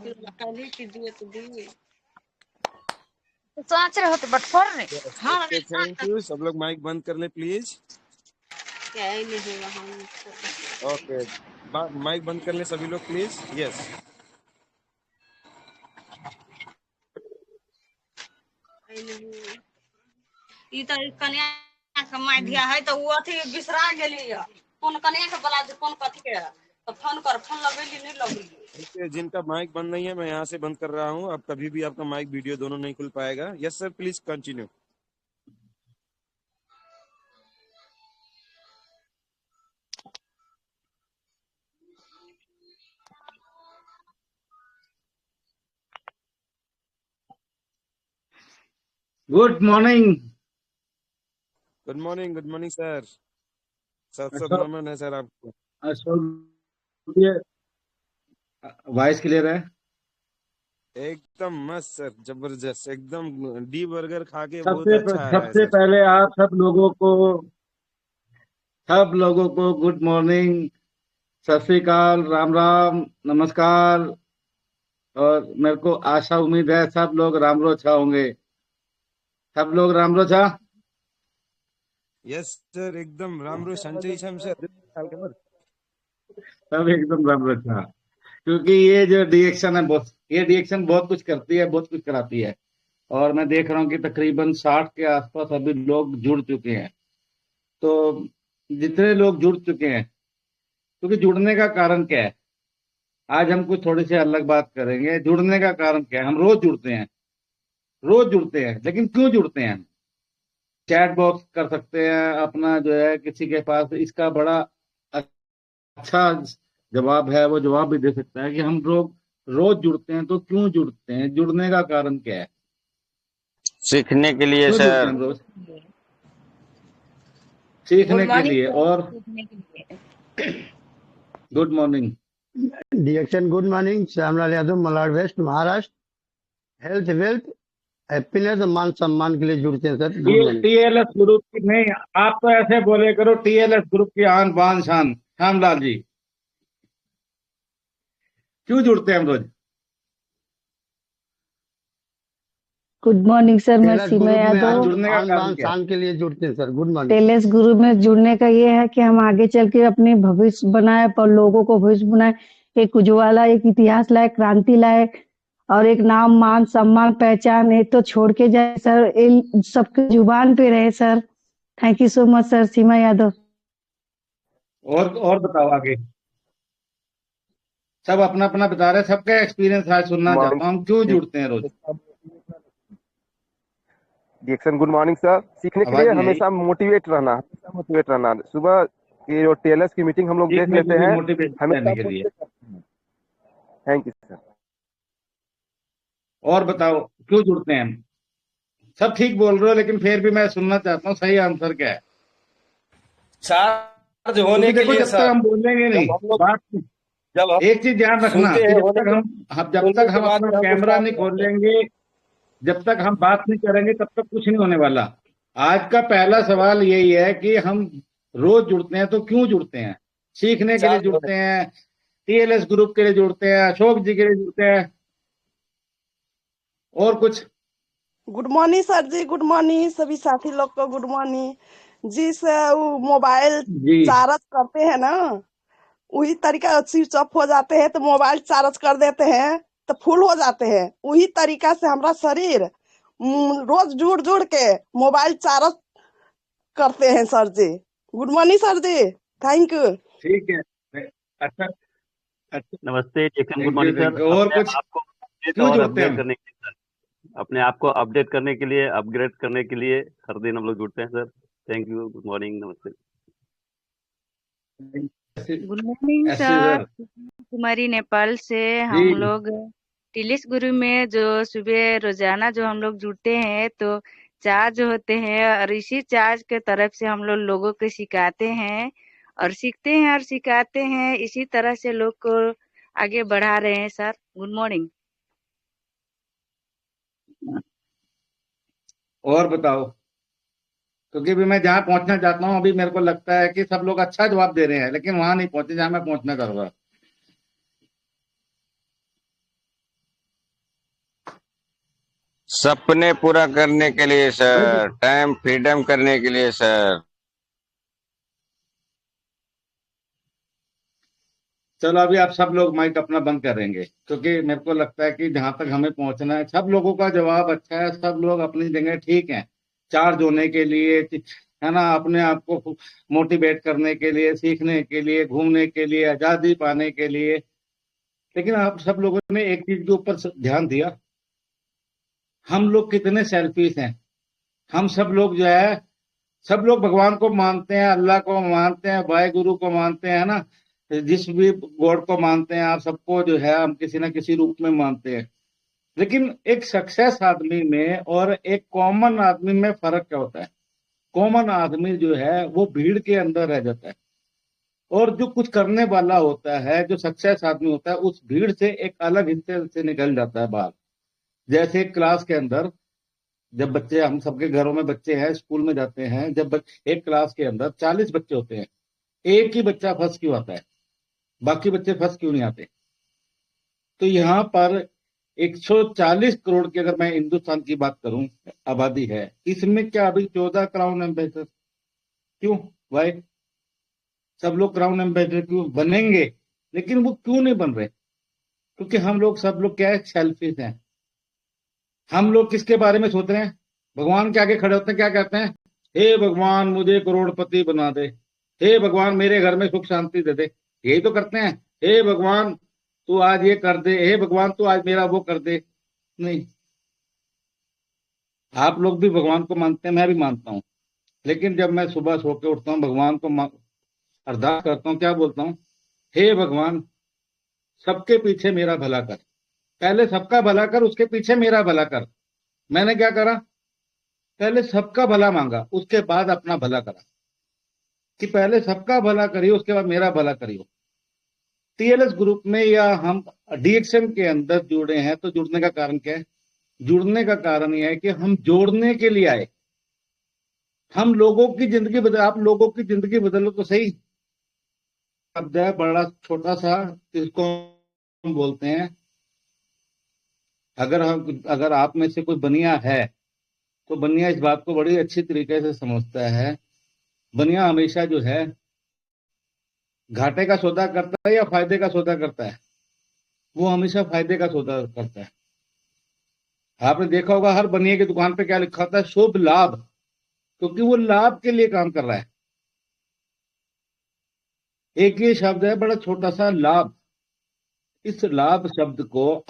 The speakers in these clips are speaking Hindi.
कल की दिए तो दिए सोच रहे हो तो बटफोड़ रहे। हाँ ओके, थैंक यू। सब लोग माइक बंद कर ले प्लीज। क्या ही नहीं हुआ हम ओके, माइक बंद कर ले सभी लोग प्लीज। यस, ई तो कन्या के माय दिया है तो वो अथी बिसरा गेली है कौन कन्या के बला कौन कथी के तो फोन लगेली नहीं लगेली। जिनका माइक बंद नहीं है मैं यहाँ से बंद कर रहा हूँ। अब कभी भी आपका माइक वीडियो दोनों नहीं खुल पाएगा। Yes sir, please continue. Good morning. Good morning, good morning sir. सत अशोक नमन है सर आपको। अशोक ये वॉइस क्लियर है? एकदम मस्त सर, जबरदस्त, एकदम डी बर्गर खा के बहुत सबसे अच्छा आ रहा है सबसे सर। पहले आप सब लोगों को गुड मॉर्निंग, सत श्री अकाल, राम राम, नमस्कार। और मेरे को आशा उम्मीद है सब लोग राम रोछा होंगे। सब लोग राम रोछा। यस सर, एकदम रामरो संजय शम सर। सब एकदम राम रोछा। क्योंकि ये जो रिएक्शन है ये रिएक्शन बहुत कुछ करती है, बहुत कुछ कराती है। और मैं देख रहा हूँ कि तकरीबन 60 के आसपास अभी लोग जुड़ चुके हैं। तो जितने लोग जुड़ चुके हैं, क्योंकि जुड़ने का कारण क्या है, आज हम कुछ थोड़ी सी अलग बात करेंगे। जुड़ने का कारण क्या है? हम रोज जुड़ते हैं, लेकिन क्यों जुड़ते हैं? चैट बॉक्स कर सकते हैं अपना, जो है किसी के पास इसका बड़ा अच्छा जवाब है, वो जवाब भी दे सकता है कि हम लोग रोज जुड़ते हैं। तो क्यों जुड़ते हैं? जुड़ने का कारण क्या है? सीखने के लिए क्यों जुड़ते हैं सर। हम रोज? सीखने गुड के मॉर्निंग लिए। सर, और सीखने के लिए। गुड मॉर्निंग डिएक्शन। Good morning, Shyamlal Yadav, Malad west, Maharashtra. Health, wealth, happiness और मान सम्मान के लिए जुड़ते हैं sir. Good morning. TLS group की नहीं, आप तो ऐसे बोले करो टीएलएस ग्रुप की आन बान शान। श्यामलाल जी, क्यों जुड़ते हैं हम रोज? गुड मॉर्निंग सर, मैं टेलर्स सीमा ग्रुप में हाँ, यादव। जुड़ने का आन कारण बान क्या है? शान के लिए जुड़ते हैं सर। Good morning. टेलेस गुरु में जुड़ने का ये है कि हम आगे चल के अपने भविष्य बनाए, पर लोगों को भविष्य बनाए, एक उज्ज्वला, एक इतिहास लाए, क्रांति लाए, और एक नाम, मान, सम्मान, पहचान ये तो छोड़ के जाए सर, इन सबके जुबान पे रहे sir. Thank you so much sir. Seema Yadav. और बताओ आगे। सब अपना अपना बता रहे हैं, सबका एक्सपीरियंस आज सुनना चाहता हूँ। हम क्यों जुड़ते हैं रोज? डिएक्शन गुड मॉर्निंग सर। सीखने के लिए आवाज नहीं आई। हमेशा मोटिवेट रहना। सुबह ये जो टेलर्स की मीटिंग हम लोग देख सीखने लेते के लिए, हैं मोटिवेट हमेशा। करने के लिए। Thank you sir. और बताओ क्यों जुड़ते हैं हम? सब ठीक बोल रहे हो, लेकिन फिर भी मैं सुनना चाहता हूँ सही आंसर क्या है। चार्ज होने क्योंकि के देखो, लिए जब तक सर, हम बोलेंगे नहीं जब हम लोग बात, जब हम एक चीज ध्यान रखना सुनते कि हैं होने के जब सुनने तक के हम बाद अपना में हम लोग कैमरा चार्ज नहीं हो जाते हैं। खोलेंगे, जब तक हम बात नहीं करेंगे, तब तक कुछ नहीं होने वाला। आज का पहला सवाल यही है कि हम रोज जुड़ते हैं तो क्यों जुड़ते हैं? सीखने के लिए चार्ज होने जुड़ते हैं, टीएलएस ग्रुप के लिए जुड़ते हैं, अशोक जी के लिए जुड़ते हैं, और कुछ? Good morning sir ji, good morning सभी साथी लोग को, गुड मॉर्निंग जी सर। वो मोबाइल जी चार्ज करते हैं ना, वही तरीका स्विच ऑफ हो जाते हैं तो मोबाइल चार्ज कर देते हैं तो फुल हो जाते हैं। वही तरीका से हमारा शरीर रोज जुड़ जुड़ के मोबाइल चार्ज करते हैं sir ji. Good morning sir ji, thank you. ठीक है। अच्छा अच्छा, नमस्ते डिएक्शन। Good thank you, morning thank sir. You. और अपने कुछ? आप को अपडेट क्यों और जुड़ते हैं अपग्रेड हम? करने के लिए सर, अपने आप को अपडेट करने के लिए, अपग्रेड करने के लिए हर दिन हम लोग जुड़ते हैं sir. Thank you, good morning, नमस्ते। गुड मॉर्निंग ऐसे सर, सर कुमारी नेपाल से। हम जी लोग टिलिस गुरु में जो सुबह रोजाना जो हम लोग जुड़ते हैं तो चार्ज होते हैं, और इसी चार्ज के तरफ से हम लोग लोगों को सिखाते हैं और सीखते हैं और सिखाते हैं। इसी तरह से लोग को आगे बढ़ा रहे हैं सर। Good morning. और बताओ, क्योंकि भी मैं जहाँ पहुंचना चाहता हूँ, अभी मेरे को लगता है कि सब लोग अच्छा जवाब दे रहे हैं, लेकिन वहां नहीं पहुंचे जहां मैं पहुंचना चाह रहा। सपने पूरा करने के लिए सर, टाइम फ्रीडम करने के लिए सर। चलो अभी आप सब लोग माइक अपना बंद करेंगे, क्योंकि मेरे को लगता है कि जहां तक हमें पहुंचना है, सब लोगों का जवाब अच्छा है, सब लोग अपनी जगह ठीक है, चार्ज होने के लिए, है ना, अपने आप को मोटिवेट करने के लिए, सीखने के लिए, घूमने के लिए, आजादी पाने के लिए। लेकिन आप सब लोगों ने एक चीज के ऊपर ध्यान दिया, हम लोग कितने सेल्फिश हैं। हम सब लोग जो है, सब लोग भगवान को मानते हैं, अल्लाह को मानते हैं, वाहे गुरु को मानते हैं ना, जिस भी गॉड को मानते हैं, आप सबको जो है हम किसी ना किसी रूप में मानते हैं। लेकिन एक सक्सेस आदमी में और एक कॉमन आदमी में फर्क क्या होता है? कॉमन आदमी जो है वो भीड़ के अंदर रह जाता है, और जो कुछ करने वाला होता है, जो सक्सेस आदमी होता है, उस भीड़ से एक अलग हिस्से से निकल जाता है बाहर। जैसे क्लास के अंदर जब बच्चे, हम सबके घरों में बच्चे हैं, स्कूल में जाते हैं, जब एक क्लास के अंदर 40 बच्चे होते हैं, एक ही बच्चा फर्स्ट क्यों आता है, बाकी बच्चे फर्स्ट क्यों नहीं आते? तो यहाँ पर 140 करोड़ की अगर मैं हिंदुस्तान की बात करूं, आबादी है, इसमें क्या अभी 14 क्राउन एम्बेसडर क्यों? भाई सब लोग क्राउन एम्बेसडर क्यों बनेंगे, लेकिन वो क्यों नहीं बन रहे? क्योंकि हम लोग सब लोग क्या है, सेल्फिश हैं। हम लोग किसके बारे में सोच रहे हैं? भगवान के आगे खड़े होते हैं, क्या कहते हैं? हे भगवान मुझे करोड़पति बना दे, हे भगवान मेरे घर में सुख शांति दे दे, यही तो करते हैं। हे भगवान तू आज ये कर दे, हे भगवान तू आज मेरा वो कर दे। नहीं, आप लोग भी भगवान को मानते हैं, मैं भी मानता हूं, लेकिन जब मैं सुबह सो के उठता हूं, भगवान को अरदास करता हूं, क्या बोलता हूं? हे भगवान सबके पीछे मेरा भला कर, पहले सबका भला कर, उसके पीछे मेरा भला कर। मैंने क्या करा? पहले सबका भला मांगा, उसके बाद अपना भला करा, कि पहले सबका भला करियो, उसके बाद मेरा भला करियो। टीएलएस ग्रुप में या हम डीएक्शन के अंदर जुड़े हैं, तो जुड़ने का कारण क्या है? जुड़ने का कारण यह है कि हम जोड़ने के लिए आए, हम लोगों की जिंदगी बदल, आप लोगों की जिंदगी बदलो तो सही। शब्द है बड़ा छोटा सा, इसको हम बोलते हैं, अगर आप में से कोई बनिया है, तो बनिया इस बात को बड़ी अच्छी तरीके से समझता है। बनिया हमेशा जो है घाटे का सौदा करता है या फायदे का सौदा करता है? वो हमेशा फायदे का सौदा करता है। आपने देखा होगा हर बनिए की दुकान पे क्या लिखा होता है? शुभ लाभ, क्योंकि वो लाभ के लिए काम कर रहा है। एक ये शब्द है बड़ा छोटा सा, लाभ। इस लाभ शब्द को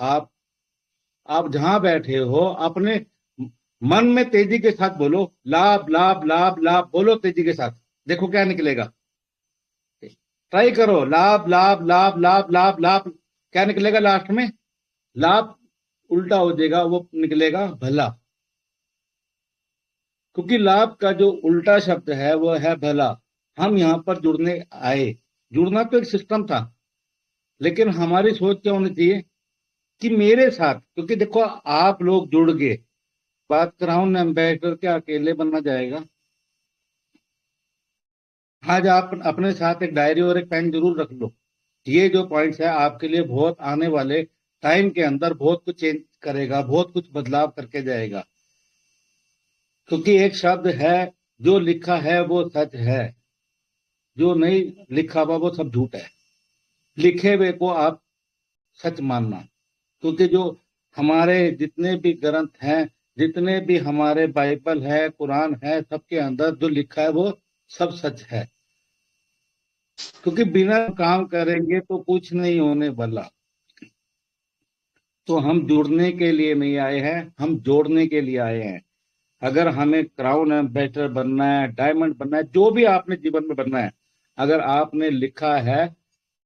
आप जहां बैठे हो, अपने मन में तेजी के साथ बोलो, लाभ लाभ लाभ लाभ, बोलो तेजी के साथ, देखो क्या निकलेगा। ट्राई करो, लाभ लाभ लाभ लाभ लाभ लाभ, क्या निकलेगा लास्ट में? लाभ उल्टा हो जाएगा, वो निकलेगा भला, क्योंकि लाभ का जो उल्टा शब्द है वो है भला। हम यहाँ पर जुड़ने आए, जुड़ना तो एक सिस्टम था, लेकिन हमारी सोच क्या होनी चाहिए कि मेरे साथ, क्योंकि देखो आप लोग जुड़ गए, बात क्राउन एम्बेसडर के अकेले बनना जाएगा। आज आप अपने साथ एक डायरी और एक पेन जरूर रख लो। ये जो पॉइंट्स है आपके लिए बहुत आने वाले टाइम के अंदर बहुत कुछ चेंज करेगा, बहुत कुछ बदलाव करके जाएगा। क्योंकि एक शब्द है, जो लिखा है वो सच है, जो नहीं लिखा हुआ वो सब झूठ है। लिखे हुए को आप सच मानना, क्योंकि जो हमारे जितने भी ग्रंथ हैं, जितने भी हमारे बाइबल है, कुरान है, सबके अंदर जो लिखा है वो सब सच है। क्योंकि बिना काम करेंगे तो कुछ नहीं होने वाला। तो हम जुड़ने के लिए नहीं आए हैं, हम जोड़ने के लिए आए हैं। अगर हमें क्राउन एम्बेसडर बनना है, डायमंड बनना है, जो भी आपने जीवन में बनना है, अगर आपने लिखा है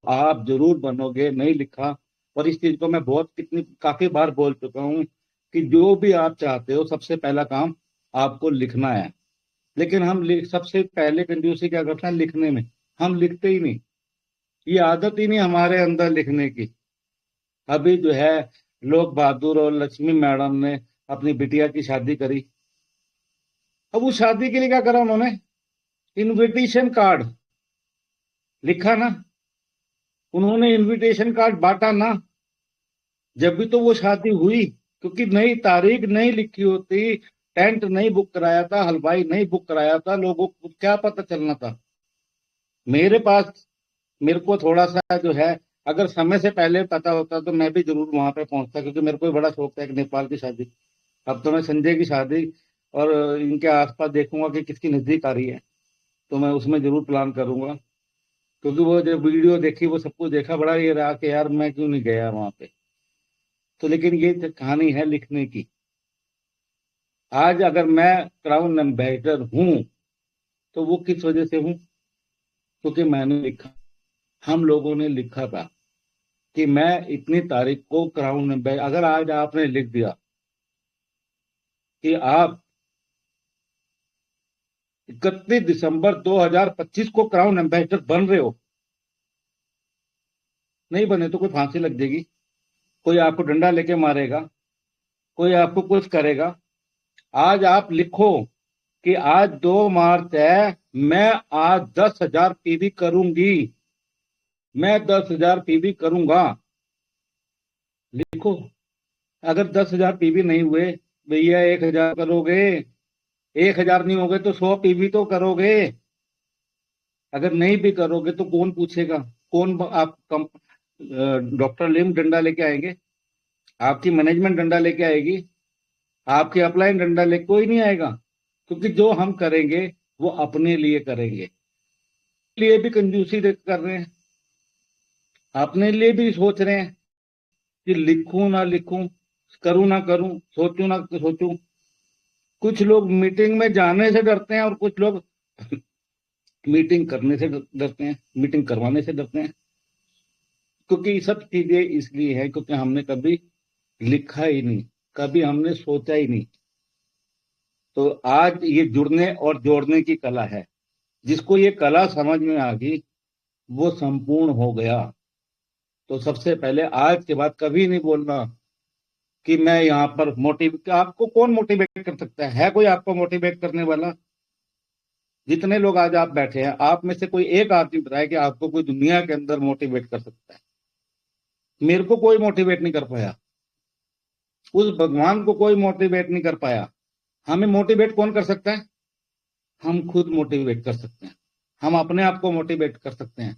आप जरूर बनोगे, नहीं लिखा, और इस चीज को मैं काफी बार बोल चुका हूं कि जो भी आप चाहते हो सबसे पहला काम आपको लिखना है। लेकिन हम सबसे पहले कंजूसी क्या करते हैं? लिखने में। हम लिखते ही नहीं, ये आदत ही नहीं हमारे अंदर लिखने की। अभी जो है लोक बहादुर और लक्ष्मी मैडम ने अपनी बिटिया की शादी करी, अब उस शादी के लिए क्या करा उन्होंने? इनविटेशन कार्ड लिखा ना, उन्होंने इनविटेशन कार्ड बांटा ना, जब भी तो वो शादी हुई। क्योंकि नई तारीख नहीं लिखी होती, टेंट नहीं बुक कराया था, हलवाई नहीं बुक कराया था, लोगों को क्या पता चलना था। मेरे को थोड़ा सा जो है, अगर समय से पहले पता होता तो मैं भी जरूर वहां पे पहुंचता, क्योंकि मेरे को भी बड़ा शौक था एक नेपाल की शादी। अब तो मैं संजय की शादी और इनके आसपास देखूंगा कि किसकी नजदीक आ रही है, तो मैं उसमें जरूर प्लान करूंगा। क्योंकि वो जो वीडियो देखी, वो सब कुछ देखा, बड़ा ये रहा कि यार मैं क्यों नहीं गया वहां पे। तो लेकिन ये कहानी है लिखने की। आज अगर मैं क्राउन एम्बेसडर हूं तो वो किस वजह से हूं? क्योंकि मैंने लिखा, हम लोगों ने लिखा था कि मैं इतनी तारीख को क्राउन एम्बेसडर। अगर आज आपने लिख दिया कि आप 31 दिसंबर 2025 को क्राउन एम्बेसडर बन रहे हो, नहीं बने तो कोई फांसी लग जाएगी, कोई आपको डंडा लेके मारेगा, कोई आपको कुछ करेगा। आज आप लिखो कि आज 2 मार्च है, मैं आज 10,000 पीवी करूंगी, मैं 10,000 पीवी करूंगा। लिखो। अगर 10,000 पीवी नहीं हुए, भैया 1,000 करोगे, 1,000 नहीं होगे तो 100 पीवी तो करोगे। अगर नहीं भी करोगे तो कौन पूछेगा? कौन आप डॉक्टर लिम डंडा लेके आएंगे? आपकी मैनेजमेंट डंडा लेके आएगी? आपकी अपलाइन डंडा लेके कोई नहीं आएगा। क्योंकि जो हम करेंगे वो अपने लिए करेंगे। लिए भी कंजूसी कर रहे हैं, अपने लिए भी सोच रहे हैं कि लिखूं ना लिखूं, करूं ना करूं, सोचूं ना सोचूं। कुछ लोग मीटिंग में जाने से डरते हैं और कुछ लोग मीटिंग करने से डरते हैं, मीटिंग करवाने से डरते हैं। क्योंकि सब चीजें इसलिए है क्योंकि हमने कभी लिखा ही नहीं, कभी हमने सोचा ही नहीं। तो आज ये जुड़ने और जोड़ने की कला है। जिसको ये कला समझ में आ गई वो संपूर्ण हो गया। तो सबसे पहले आज के बाद कभी नहीं बोलना कि मैं यहाँ पर आपको कौन मोटिवेट कर सकता है कोई आपको मोटिवेट करने वाला? जितने लोग आज आप बैठे हैं, आप में से कोई एक आदमी बताए कि आपको कोई दुनिया के अंदर मोटिवेट कर सकता है। मेरे को कोई मोटिवेट नहीं कर पाया, उस भगवान को कोई मोटिवेट नहीं कर पाया। हमें मोटिवेट कौन कर सकता है? हम खुद मोटिवेट कर सकते हैं, हम अपने आप को मोटिवेट कर सकते हैं।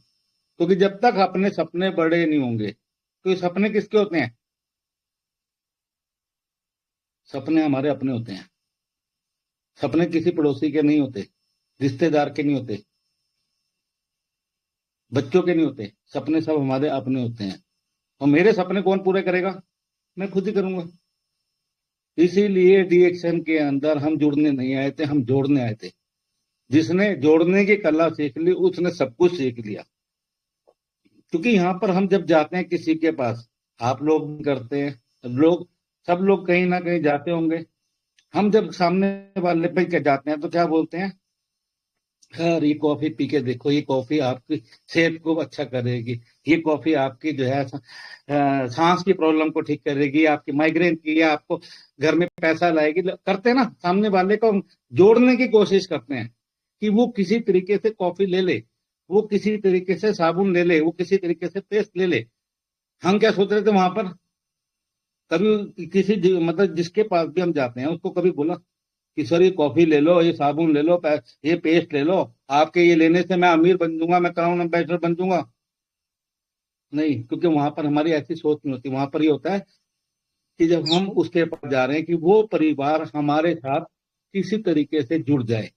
क्योंकि जब तक अपने सपने बड़े नहीं होंगे, तो ये सपने किसके होते हैं? सपने हमारे अपने होते हैं। सपने किसी पड़ोसी के नहीं होते, रिश्तेदार के नहीं होते, बच्चों के नहीं होते। सपने सब हमारे अपने होते हैं। और मेरे सपने कौन पूरे करेगा? मैं खुद ही करूंगा। इसीलिए डीएक्शन के अंदर हम जुड़ने नहीं आए थे, हम जोड़ने आए थे। जिसने जोड़ने की कला सीख ली उसने सब कुछ सीख लिया। क्योंकि यहाँ पर हम जब जाते हैं किसी के पास, आप लोग भी करते हैं, सब लोग कहीं ना कहीं जाते होंगे। हम जब सामने वाले पे के जाते हैं तो क्या बोलते हैं? यार ये कॉफी पी के देखो, ये कॉफी आपकी सेहत को अच्छा करेगी, ये कॉफी आपकी जो है सांस की प्रॉब्लम को ठीक करेगी, आपकी माइग्रेन की, या आपको घर में पैसा लाएगी। करते हैं ना, सामने वाले को जोड़ने की कोशिश करते हैं कि वो किसी तरीके से कॉफी ले ले, वो किसी तरीके से साबुन ले ले, वो किसी तरीके से पेस्ट ले ले। हम क्या सोच रहे थे वहां पर? कभी किसी मतलब जिसके पास भी हम जाते हैं उसको कभी बोला कि सर ये कॉफी ले लो, ये साबुन ले लो, ये पेस्ट ले लो, आपके ये लेने से मैं अमीर बन दूंगा, मैं क्राउन एम्बेसडर बन दूंगा? नहीं, क्योंकि वहां पर हमारी ऐसी सोच नहीं होती। वहां पर ये होता है कि जब हम उसके पास जा रहे हैं कि वो परिवार हमारे साथ किसी तरीके से जुड़ जाए,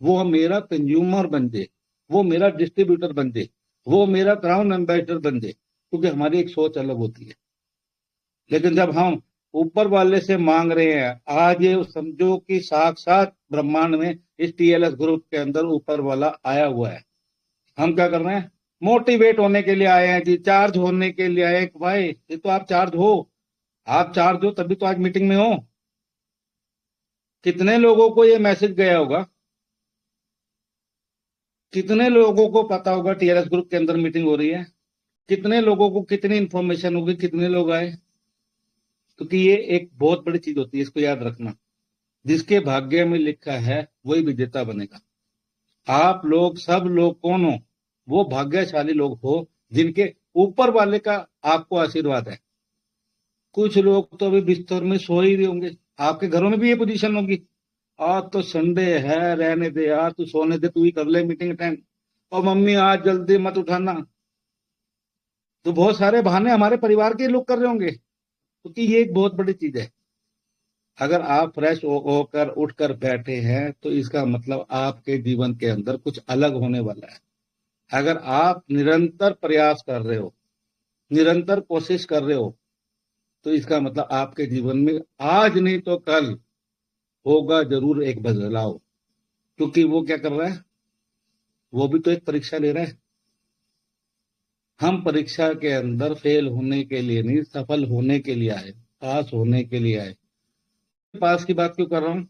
वो मेरा कंज्यूमर बन जाए, वो मेरा डिस्ट्रीब्यूटर बन जाए, वो मेरा क्राउन एम्बेसडर बन जाए। क्योंकि हमारी एक सोच अलग होती है। लेकिन जब हम ऊपर वाले से मांग रहे हैं, आज ये समझो कि साक्षात ब्रह्मांड में इस टीएलएस ग्रुप के अंदर ऊपर वाला आया हुआ है। हम क्या कर रहे हैं? मोटिवेट होने के लिए आए हैं जी, चार्ज होने के लिए आए हैं। भाई ये तो आप चार्ज हो, आप चार्ज हो तभी तो आज मीटिंग में हो। कितने लोगों को ये मैसेज गया होगा? कितने लोगों को पता होगा टीएलएस ग्रुप के अंदर मीटिंग हो रही है? कितने लोगों को कितनी इंफॉर्मेशन होगी? कितने लोग आए? क्योंकि ये एक बहुत बड़ी चीज होती है, इसको याद रखना। जिसके भाग्य में लिखा है वही विजेता बनेगा। आप लोग सब लोग कौन हो? वो भाग्यशाली लोग हो जिनके ऊपर वाले का आपको आशीर्वाद है। कुछ लोग तो अभी बिस्तर में सो ही रहे होंगे। आपके घरों में भी ये पोजीशन होगी, आज तो संडे है, रहने दे यार, तू सोने दे, तू ही कर ले मीटिंग अटेंड, और मम्मी आज जल्दी मत उठाना। तो बहुत सारे बहाने हमारे परिवार के लोग कर रहे होंगे, क्योंकि ये एक बहुत बड़ी चीज है। अगर आप फ्रेश होकर उठकर बैठे हैं तो इसका मतलब आपके जीवन के अंदर कुछ अलग होने वाला है। अगर आप निरंतर प्रयास कर रहे हो, निरंतर कोशिश कर रहे हो, तो इसका मतलब आपके जीवन में आज नहीं तो कल होगा जरूर एक बदलाव। क्योंकि वो क्या कर रहा है, वो भी तो एक परीक्षा ले रहा है। हम परीक्षा के अंदर फेल होने के लिए नहीं, सफल होने के लिए आए, पास होने के लिए आए। पास की बात क्यों कर रहा हूं,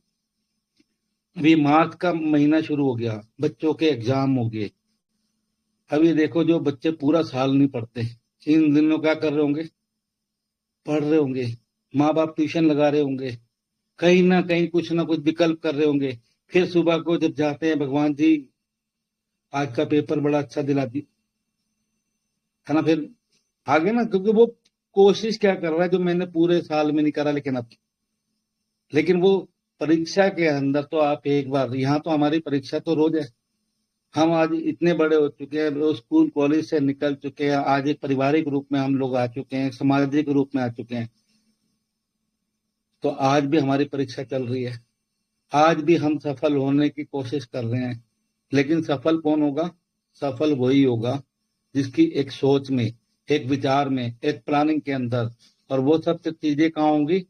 अभी मार्च का महीना शुरू हो गया, बच्चों के एग्जाम हो गए। अभी देखो जो बच्चे पूरा साल नहीं पढ़ते, इन दिनों क्या कर रहे होंगे, पढ़ रहे होंगे, माँ बाप ट्यूशन लगा रहे होंगे, कहीं ना कहीं कुछ ना कुछ विकल्प कर रहे होंगे। फिर सुबह को जब जाते हैं, भगवान जी आज का पेपर बड़ा अच्छा दिला दी, है ना, फिर आगे ना, क्योंकि वो कोशिश क्या कर रहा है जो मैंने पूरे साल में नहीं करा, लेकिन वो परीक्षा के अंदर तो आप एक बार, यहाँ तो हमारी परीक्षा तो रोज है। हम आज इतने बड़े हो चुके हैं, वो स्कूल कॉलेज से निकल चुके हैं, आज एक पारिवारिक रूप में हम लोग आ चुके हैं, सामाजिक रूप में आ चुके हैं। तो आज भी हमारी परीक्षा चल रही है, आज भी हम सफल होने की कोशिश कर रहे हैं। लेकिन सफल कौन होगा, सफल वही होगा जिसकी एक सोच में, एक विचार में, एक प्लानिंग के अंदर, और वो सब चीजें कहाँ होंगी,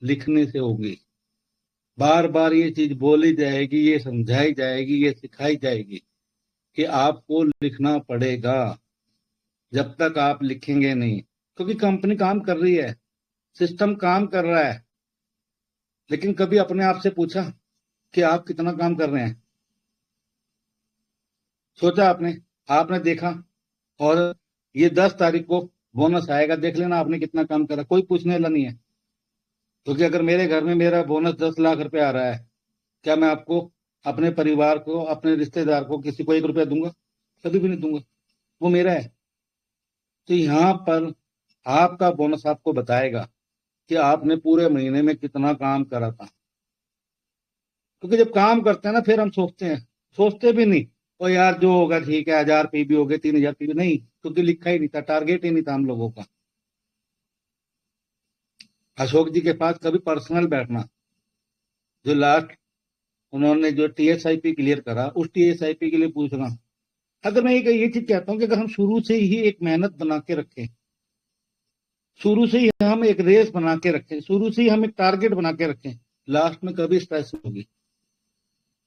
लिखने से होगी। बार बार ये चीज बोली जाएगी, ये समझाई जाएगी, ये सिखाई जाएगी कि आपको लिखना पड़ेगा। जब तक आप लिखेंगे नहीं, क्योंकि कंपनी काम कर रही है, सिस्टम काम कर रहा है, लेकिन कभी अपने आप से पूछा कि आप कितना काम कर रहे हैं? सोचा आपने? आपने देखा? और ये 10 तारीख को बोनस आएगा, देख लेना आपने कितना काम करा। कोई पूछने वाला नहीं है, क्योंकि अगर मेरे घर में मेरा बोनस 10 लाख रुपए आ रहा है, क्या मैं आपको, अपने परिवार को, अपने रिश्तेदार को, किसी को 1 रुपया दूंगा? कभी भी नहीं दूंगा, वो मेरा है। तो यहाँ पर आपका बोनस आपको बताएगा कि आपने पूरे महीने में कितना काम करा था। क्योंकि जब काम करते हैं ना, फिर हम सोचते भी नहीं, और यार जो होगा ठीक है, 1000 पीबी हो गए, 3000 पीबी नहीं, क्योंकि लिखा ही नहीं था, टारगेट ही नहीं था हम लोगों का। अशोक जी के पास कभी पर्सनल बैठना, जो लास्ट उन्होंने जो टीएसआईपी क्लियर करा, उस टीएसआईपी के लिए पूछना। अगर मैं ये चीज कहता हूँ कि अगर हम शुरू से ही एक मेहनत बना के रखें, शुरू से ही हम एक रेस बना के रखें, शुरू से ही हम एक टारगेट बना के रखें, लास्ट में कभी स्ट्रेस नहीं होगी,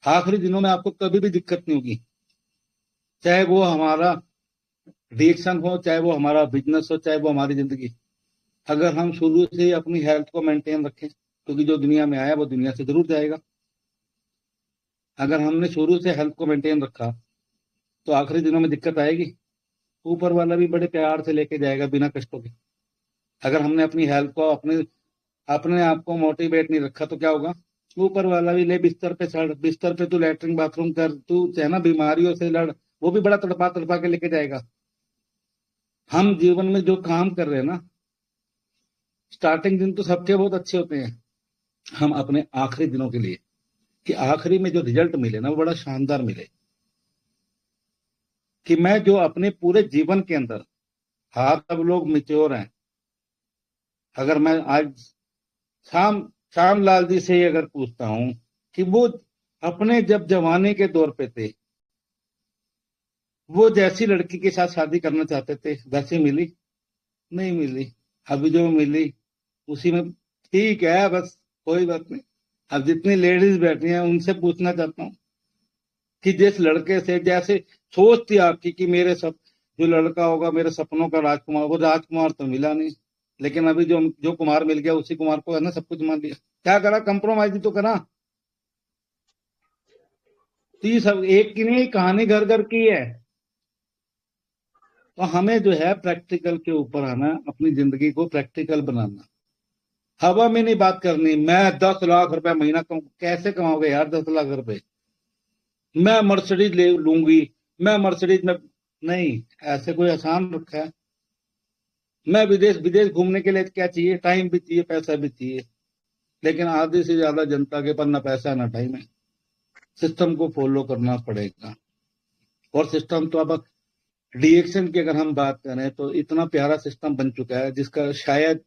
आखिरी दिनों में आपको कभी भी दिक्कत नहीं होगी। चाहे वो हमारा रिएक्शन हो, चाहे वो हमारा बिजनेस हो, चाहे वो हमारी जिंदगी, अगर हम शुरू से ही अपनी हेल्थ को मेंटेन रखें, क्योंकि जो दुनिया में आया वो दुनिया से जरूर जाएगा। अगर हमने शुरू से हेल्थ को मेंटेन रखा तो आखिरी दिनों में दिक्कत आएगी, ऊपर वाला भी बड़े प्यार से लेके जाएगा बिना कष्टों के। अगर हमने अपनी हेल्थ को, अपने आप को मोटिवेट नहीं रखा तो क्या होगा, ऊपर वाला भी ले बिस्तर पे चढ़, बिस्तर पे तू लैट्रिन बाथरूम कर, तू है ना बीमारियों से लड़, वो भी बड़ा तड़पा तड़पा के लेके जाएगा। हम जीवन में जो काम कर रहे हैं ना, स्टार्टिंग दिन तो सबके बहुत अच्छे होते हैं, हम अपने आखिरी दिनों के लिए, कि आखिरी में जो रिजल्ट मिले ना वो बड़ा शानदार मिले, कि मैं जो अपने पूरे जीवन के अंदर, आप सब लोग मिच्योर हैं, अगर मैं आज श्याम लाल जी से अगर पूछता हूं कि वो अपने जब जवानी के दौर पे थे, वो जैसी लड़की के साथ शादी करना चाहते थे वैसी मिली? नहीं मिली। अभी जो मिली उसी में ठीक है, बस कोई बात नहीं। अब जितनी लेडीज बैठी हैं उनसे पूछना चाहता हूँ कि जिस लड़के से, जैसे सोच थी आपकी कि मेरे सब जो लड़का होगा मेरे सपनों का राजकुमार, वो राजकुमार तो मिला नहीं, लेकिन अभी जो कुमार मिल गया उसी कुमार को है ना सब कुछ मान लिया। क्या करा, कंप्रोमाइज ही तो करा। तो ये सब एक की नहीं, कहानी घर घर की है। तो हमें जो है प्रैक्टिकल के ऊपर आना, अपनी जिंदगी को प्रैक्टिकल बनाना, हवा में नहीं बात करनी। मैं 10 लाख रुपए महीना कैसे कमाओगे यार 10 लाख रुपए? मैं मर्सिडीज ले लूंगी, मैं मर्सिडीज में नहीं, ऐसे कोई आसान रखा है? मैं विदेश विदेश घूमने के लिए क्या चाहिए? टाइम भी चाहिए, पैसा भी चाहिए, लेकिन आधे से ज्यादा जनता के पास ना पैसा ना टाइम है। सिस्टम को फॉलो करना पड़ेगा। और सिस्टम तो अब डीएक्शन की अगर हम बात करें तो इतना प्यारा सिस्टम बन चुका है जिसका शायद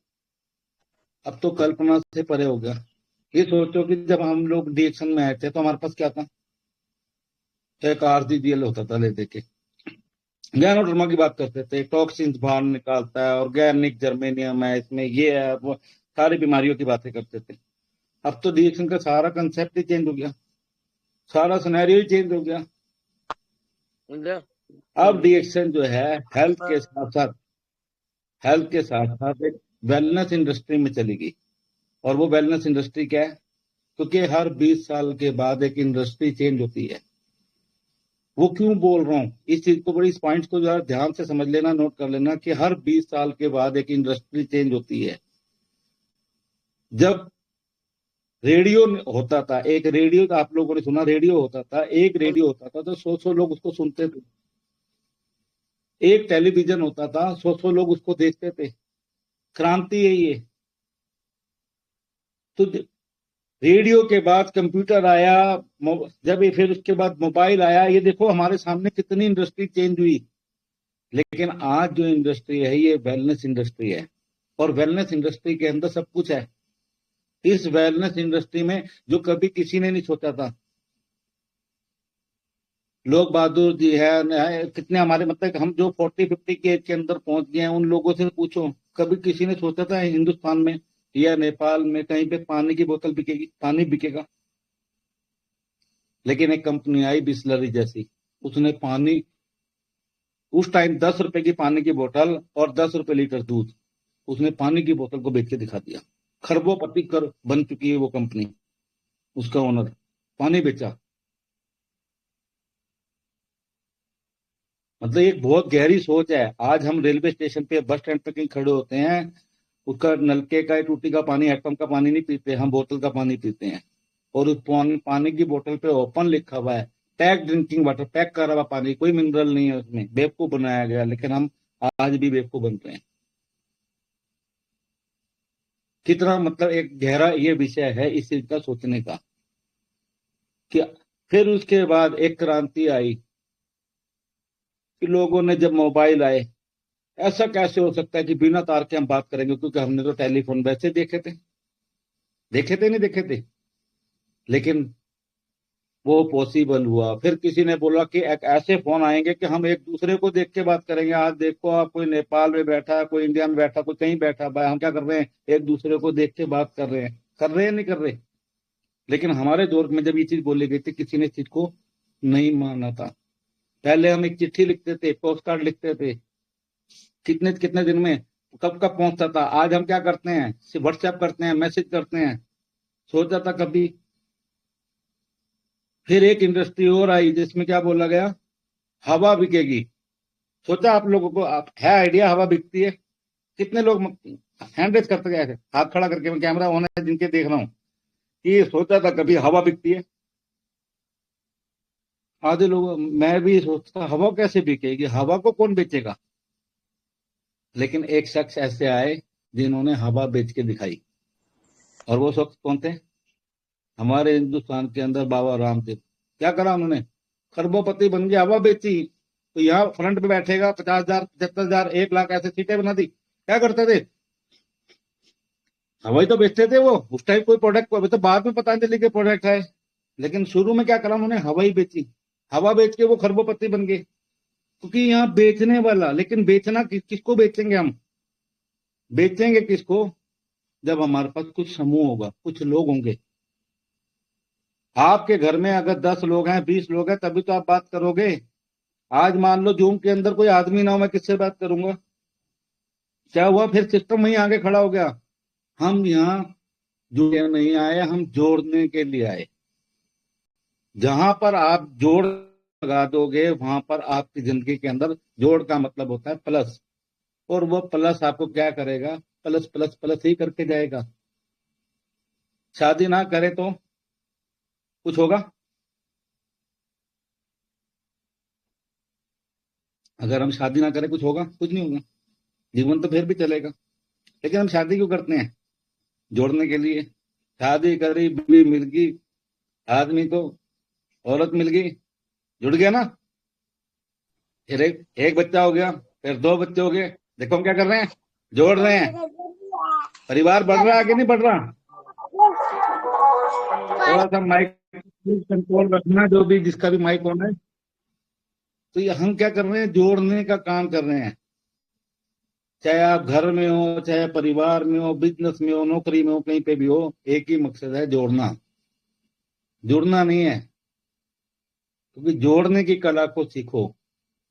अब तो कल्पना से परे हो गया। ये सोचो कि जब हम लोग डीएक्शन में आए थे तो हमारे पास क्या था? एक आरजीडीएल होता था ले देके, गैनोडर्मा की बात करते थे, टॉक्सिन्स बाहर निकालता है, ऑर्गेनिक जर्मेनियम है इसमें, ये है वो, सारी बीमारियों की बातें करते थे। अब तो डीएक्शन का सारा कंसेप्ट ही चेंज हो गया, सारा सिनेरियो ही चेंज हो गया। अब डीएक्शन जो है हेल्थ के साथ साथ एक वेलनेस इंडस्ट्री में चली गई। और वो वेलनेस इंडस्ट्री क्या है? क्योंकि हर 20 साल के बाद एक इंडस्ट्री चेंज होती है। वो क्यों बोल रहा हूँ, इस चीज को, बड़ी इस पॉइंट को जरा ध्यान से समझ लेना, नोट कर लेना कि हर 20 साल के बाद एक इंडस्ट्री चेंज होती है। जब रेडियो होता था, एक रेडियो, आप लोगों ने सुना, रेडियो होता था, एक रेडियो होता था तो 100 लोग उसको सुनते थे। एक टेलीविजन होता था, 100 लोग उसको देखते थे। क्रांति है ये। तो रेडियो के बाद कंप्यूटर आया, जब ये फिर उसके बाद मोबाइल आया, ये देखो हमारे सामने कितनी इंडस्ट्री चेंज हुई। लेकिन आज जो इंडस्ट्री है ये वेलनेस इंडस्ट्री है, और वेलनेस इंडस्ट्री के अंदर सब कुछ है। इस वेलनेस इंडस्ट्री में जो कभी किसी ने नहीं सोचा था, लोग बहादुर जी है कितने हमारे, मतलब हम जो 40-50 के एज के अंदर पहुंच गए हैं, उन लोगों से पूछो, कभी किसी ने सोचा था हिंदुस्तान में या नेपाल में कहीं पे पानी की बोतल बिकेगी, पानी बिकेगा? लेकिन एक कंपनी आई बिस्लरी जैसी, उसने पानी, उस टाइम 10 रुपए की पानी की बोतल और 10 रुपए लीटर दूध, उसने पानी की बोतल को बेच के दिखा दिया। खरबोपति कर बन चुकी है वो कंपनी, उसका ओनर पानी बेचा। मतलब एक बहुत गहरी सोच है। आज हम रेलवे स्टेशन पे, बस स्टैंड पे कहीं खड़े होते हैं, उसका नलके का, टूटी का पानी, हैंडपंप का पानी नहीं पीते, हम बोतल का पानी पीते हैं। और उस पानी की बोतल पे ओपन लिखा हुआ है पैक ड्रिंकिंग वाटर, पैक करा हुआ पानी, कोई मिनरल नहीं है उसमें, बेवकूफ बनाया गया। लेकिन हम आज भी बेवकूफ बनते हैं। कितना मतलब एक गहरा ये विषय है इस चीज का सोचने का। कि फिर उसके बाद एक क्रांति आई कि लोगों ने, जब मोबाइल आए, ऐसा कैसे हो सकता है कि बिना तार के हम बात करेंगे, क्योंकि हमने तो टेलीफोन वैसे देखे थे नहीं देखे थे, लेकिन वो पॉसिबल हुआ। फिर किसी ने बोला कि एक ऐसे फोन आएंगे कि हम एक दूसरे को देख के बात करेंगे। आज देखो आप, कोई नेपाल में बैठा है, कोई इंडिया में बैठा, कोई कहीं बैठा, भाई हम क्या कर रहे हैं, एक दूसरे को देख के बात कर रहे हैं नहीं कर रहे। लेकिन हमारे दौर में जब ये चीज बोली गई थी, किसी ने इस चीज को नहीं माना था। पहले हम एक चिट्ठी लिखते थे, पोस्ट कार्ड लिखते थे, कितने कितने दिन में कब कब पहुंचता था। आज हम क्या करते हैं, सिर्फ व्हाट्सएप करते हैं, मैसेज करते हैं। सोचा था कभी? फिर एक इंडस्ट्री और आई जिसमें क्या बोला गया, हवा बिकेगी। सोचा आप लोगों को है आइडिया हवा बिकती है? कितने लोग हैंड रेज करते गए थे, हाथ खड़ा करके, मैं कैमरा ऑन है जिनके देख रहा हूं, कि सोचा था कभी हवा बिकती है? आधे लोग, मैं भी सोचता हवा कैसे बिकेगी, हवा को कौन बेचेगा? लेकिन एक शख्स ऐसे आए जिन्होंने हवा बेच के दिखाई। और वो शख्स कौन थे? हमारे हिंदुस्तान के अंदर बाबा रामदेव। क्या करा उन्होंने? खरबोपति बन गया, हवा बेची। तो यहाँ फ्रंट पे बैठेगा, 50,000, 75,000, 1 लाख ऐसे सीटें बना दी। क्या करते थे? हवाई तो बेचते थे वो। उस टाइम कोई प्रोडक्ट, अभी तो बाद में पता नहीं चली कि प्रोडक्ट है, लेकिन शुरू में क्या करा उन्होंने, हवाई बेची। हवा बेच के वो खरबोपति बन गए, क्योंकि यहाँ बेचने वाला। लेकिन बेचना किसको बेचेंगे हम? बेचेंगे किसको? जब हमारे पास कुछ समूह होगा, कुछ लोग होंगे। आपके घर में अगर 10 लोग हैं, 20 लोग हैं, तभी तो आप बात करोगे। आज मान लो जूम के अंदर कोई आदमी ना हो, मैं किससे बात करूंगा? क्या हुआ? फिर सिस्टम वहीं आगे खड़ा हो गया। हम यहाँ जुड़ने नहीं आए, हम जोड़ने के लिए आए। जहां पर आप जोड़ लगा दोगे, वहां पर आपकी जिंदगी के अंदर जोड़ का मतलब होता है प्लस। और वो प्लस आपको क्या करेगा? प्लस प्लस प्लस ही करके जाएगा। शादी ना करे तो कुछ होगा? अगर हम शादी ना करें कुछ होगा? कुछ नहीं होगा। जीवन तो फिर भी चलेगा। लेकिन हम शादी क्यों करते हैं? जोड़ने के लिए। शादी करी, बीवी मिल गई, आदमी को औरत मिल गई, जुड़ गया ना। फिर एक बच्चा हो गया, फिर 2 बच्चे हो गए। देखो हम क्या कर रहे हैं, जोड़ रहे हैं। परिवार बढ़ रहा है कि नहीं बढ़ रहा? थोड़ा सा माइक कंट्रोल रखना, जो भी जिसका भी माइक ऑन है। तो ये हम क्या कर रहे हैं, जोड़ने का काम कर रहे हैं। चाहे आप घर में हो, चाहे परिवार में हो, बिजनेस में हो, नौकरी में हो, कहीं पे भी हो, एक ही मकसद है, जोड़ना, जुड़ना नहीं है। क्योंकि जोड़ने की कला को सीखो,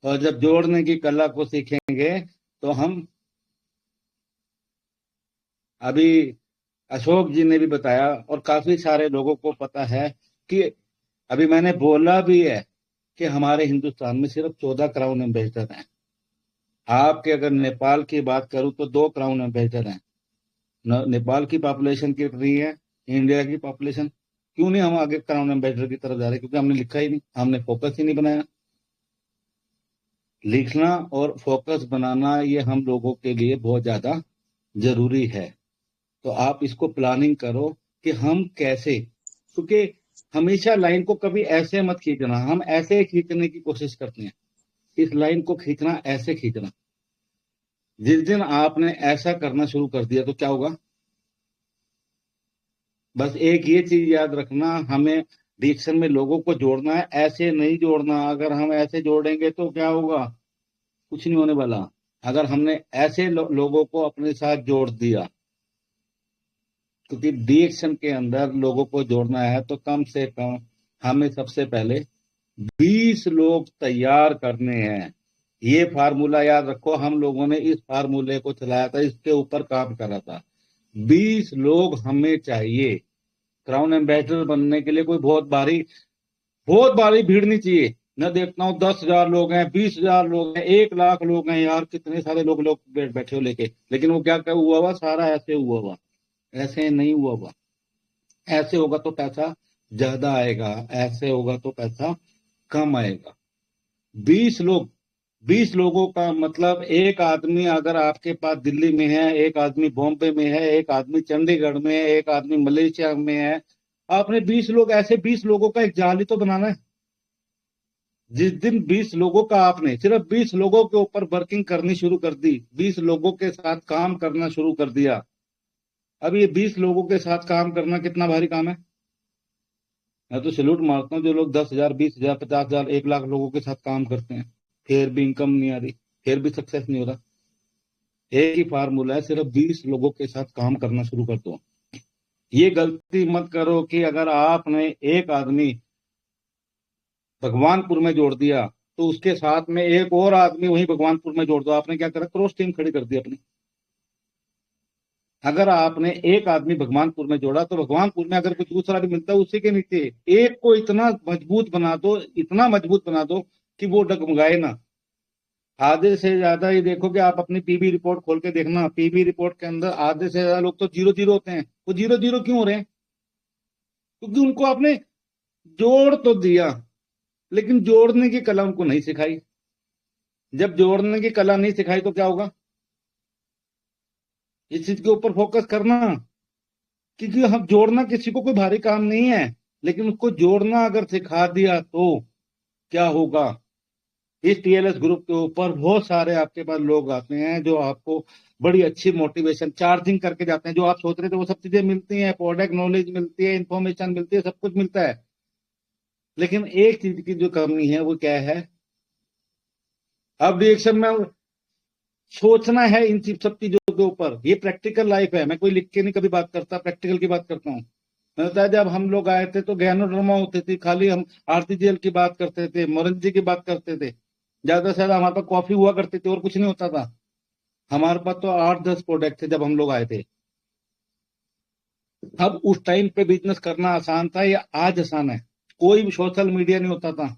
और जब जोड़ने की कला को सीखेंगे तो हम, अभी अशोक जी ने भी बताया और काफी सारे लोगों को पता है कि अभी मैंने बोला भी है कि हमारे हिंदुस्तान में सिर्फ 14 क्राउन एम्बेसडर हैं। आपके अगर नेपाल की बात करूं तो 2 क्राउन एम्बेसडर हैं। नेपाल की पॉपुलेशन कितनी है, इंडिया की पॉपुलेशन, क्यों नहीं हम आगे क्राउन एम्बेसडर की तरफ जा रहे? क्योंकि हमने लिखा ही नहीं, हमने फोकस ही नहीं बनाया। लिखना और फोकस बनाना ये हम लोगों के लिए बहुत ज्यादा जरूरी है। तो आप इसको प्लानिंग करो कि हम कैसे, क्योंकि हमेशा लाइन को कभी ऐसे मत खींचना। हम ऐसे खींचने की कोशिश करते हैं, इस लाइन को खींचना, ऐसे खींचना। जिस दिन आपने ऐसा करना शुरू कर दिया तो क्या होगा? बस एक ये चीज याद रखना, हमें डिक्शन में लोगों को जोड़ना है, ऐसे नहीं जोड़ना। अगर हम ऐसे जोड़ेंगे तो क्या होगा? कुछ नहीं होने वाला। अगर हमने ऐसे लोगों को अपने साथ जोड़ दिया, क्योंकि डिक्शन के अंदर लोगों को जोड़ना है तो कम से कम हमें सबसे पहले 20 लोग तैयार करने हैं। ये फार्मूला याद रखो, हम लोगों ने इस फार्मूले को चलाया था, इसके ऊपर काम करा था। 20 लोग हमें चाहिए क्राउन एम्बेसडर बनने के लिए। कोई बहुत भारी भीड़ नहीं चाहिए। मैं देखता हूँ 10,000 लोग हैं, 20,000 लोग हैं, 1 लाख लोग हैं। यार कितने सारे लोग बैठे हो लेके, लेकिन वो क्या हुआ हुआ, सारा ऐसे हुआ हुआ। ऐसे नहीं हुआ हुआ। ऐसे होगा तो पैसा ज्यादा आएगा, ऐसे होगा तो पैसा कम आएगा। 20 लोगों का मतलब, एक आदमी अगर आपके पास दिल्ली में है, एक आदमी बॉम्बे में है, एक आदमी चंडीगढ़ में है, एक आदमी मलेशिया में है, आपने 20 लोग, ऐसे 20 लोगों का एक जाल ही तो बनाना है। जिस दिन 20 लोगों का आपने सिर्फ 20 लोगों के ऊपर वर्किंग करनी शुरू कर दी, 20 लोगों के साथ काम करना शुरू कर दिया। अब ये 20 लोगों के साथ काम करना कितना भारी काम है। मैं तो सैल्यूट मारता हूँ जो लोग 10,000, 20,000, 50,000, 1 लाख लोगों के साथ काम करते हैं, फिर भी इनकम नहीं आ रही, फिर भी सक्सेस नहीं हो रहा। एक ही फार्मूला है, सिर्फ 20 लोगों के साथ काम करना शुरू कर दो। ये गलती मत करो कि अगर आपने एक आदमी भगवानपुर में जोड़ दिया तो उसके साथ में एक और आदमी वहीं भगवानपुर में जोड़ दो। आपने क्या करा, क्रॉस टीम खड़ी कर दी अपनी। अगर आपने एक आदमी भगवानपुर में जोड़ा तो भगवानपुर में अगर कोई दूसरा भी मिलता है, उसी के नीचे एक को इतना मजबूत बना दो, इतना मजबूत बना दो कि वो डगमगाए ना। आधे से ज्यादा ये देखो कि आप अपनी पीबी रिपोर्ट खोल के देखना, पीबी रिपोर्ट के अंदर आधे से ज्यादा लोग तो 0-0 होते हैं। वो 0-0 क्यों हो रहे हैं? क्योंकि उनको आपने जोड़ तो दिया, लेकिन जोड़ने की कला उनको नहीं सिखाई। जब जोड़ने की कला नहीं सिखाई तो क्या होगा? इस चीज के ऊपर फोकस करना, क्योंकि हम जोड़ना किसी को कोई भारी काम नहीं है, लेकिन उसको जोड़ना अगर सिखा दिया तो क्या होगा? इस टीएलएस ग्रुप के ऊपर बहुत सारे आपके पास लोग आते हैं जो आपको बड़ी अच्छी मोटिवेशन चार्जिंग करके जाते हैं। जो आप सोच रहे थे वो सब चीजें मिलती हैं, प्रोडक्ट नॉलेज मिलती है, इंफॉर्मेशन मिलती है, सब कुछ मिलता है। लेकिन एक चीज की जो कमी है वो क्या है? अब रिएक्शन में सोचना है इन सब चीजों के ऊपर। ये प्रैक्टिकल लाइफ है, मैं कोई लिख के नहीं कभी बात करता, प्रैक्टिकल की बात करता हूँ। मैंने बताया जब हम लोग आए थे तो ज्ञानोड्रमा होती थी, खाली हम आरती जेल की बात करते थे, मोरन जी की बात करते थे, ज्यादा से ज्यादा हमारे पास कॉफी हुआ करती थी और कुछ नहीं होता था। हमारे पास तो 8-10 प्रोडक्ट थे जब हम लोग आए थे। अब उस टाइम पे बिजनेस करना आसान था या आज आसान है? कोई भी सोशल मीडिया नहीं होता था।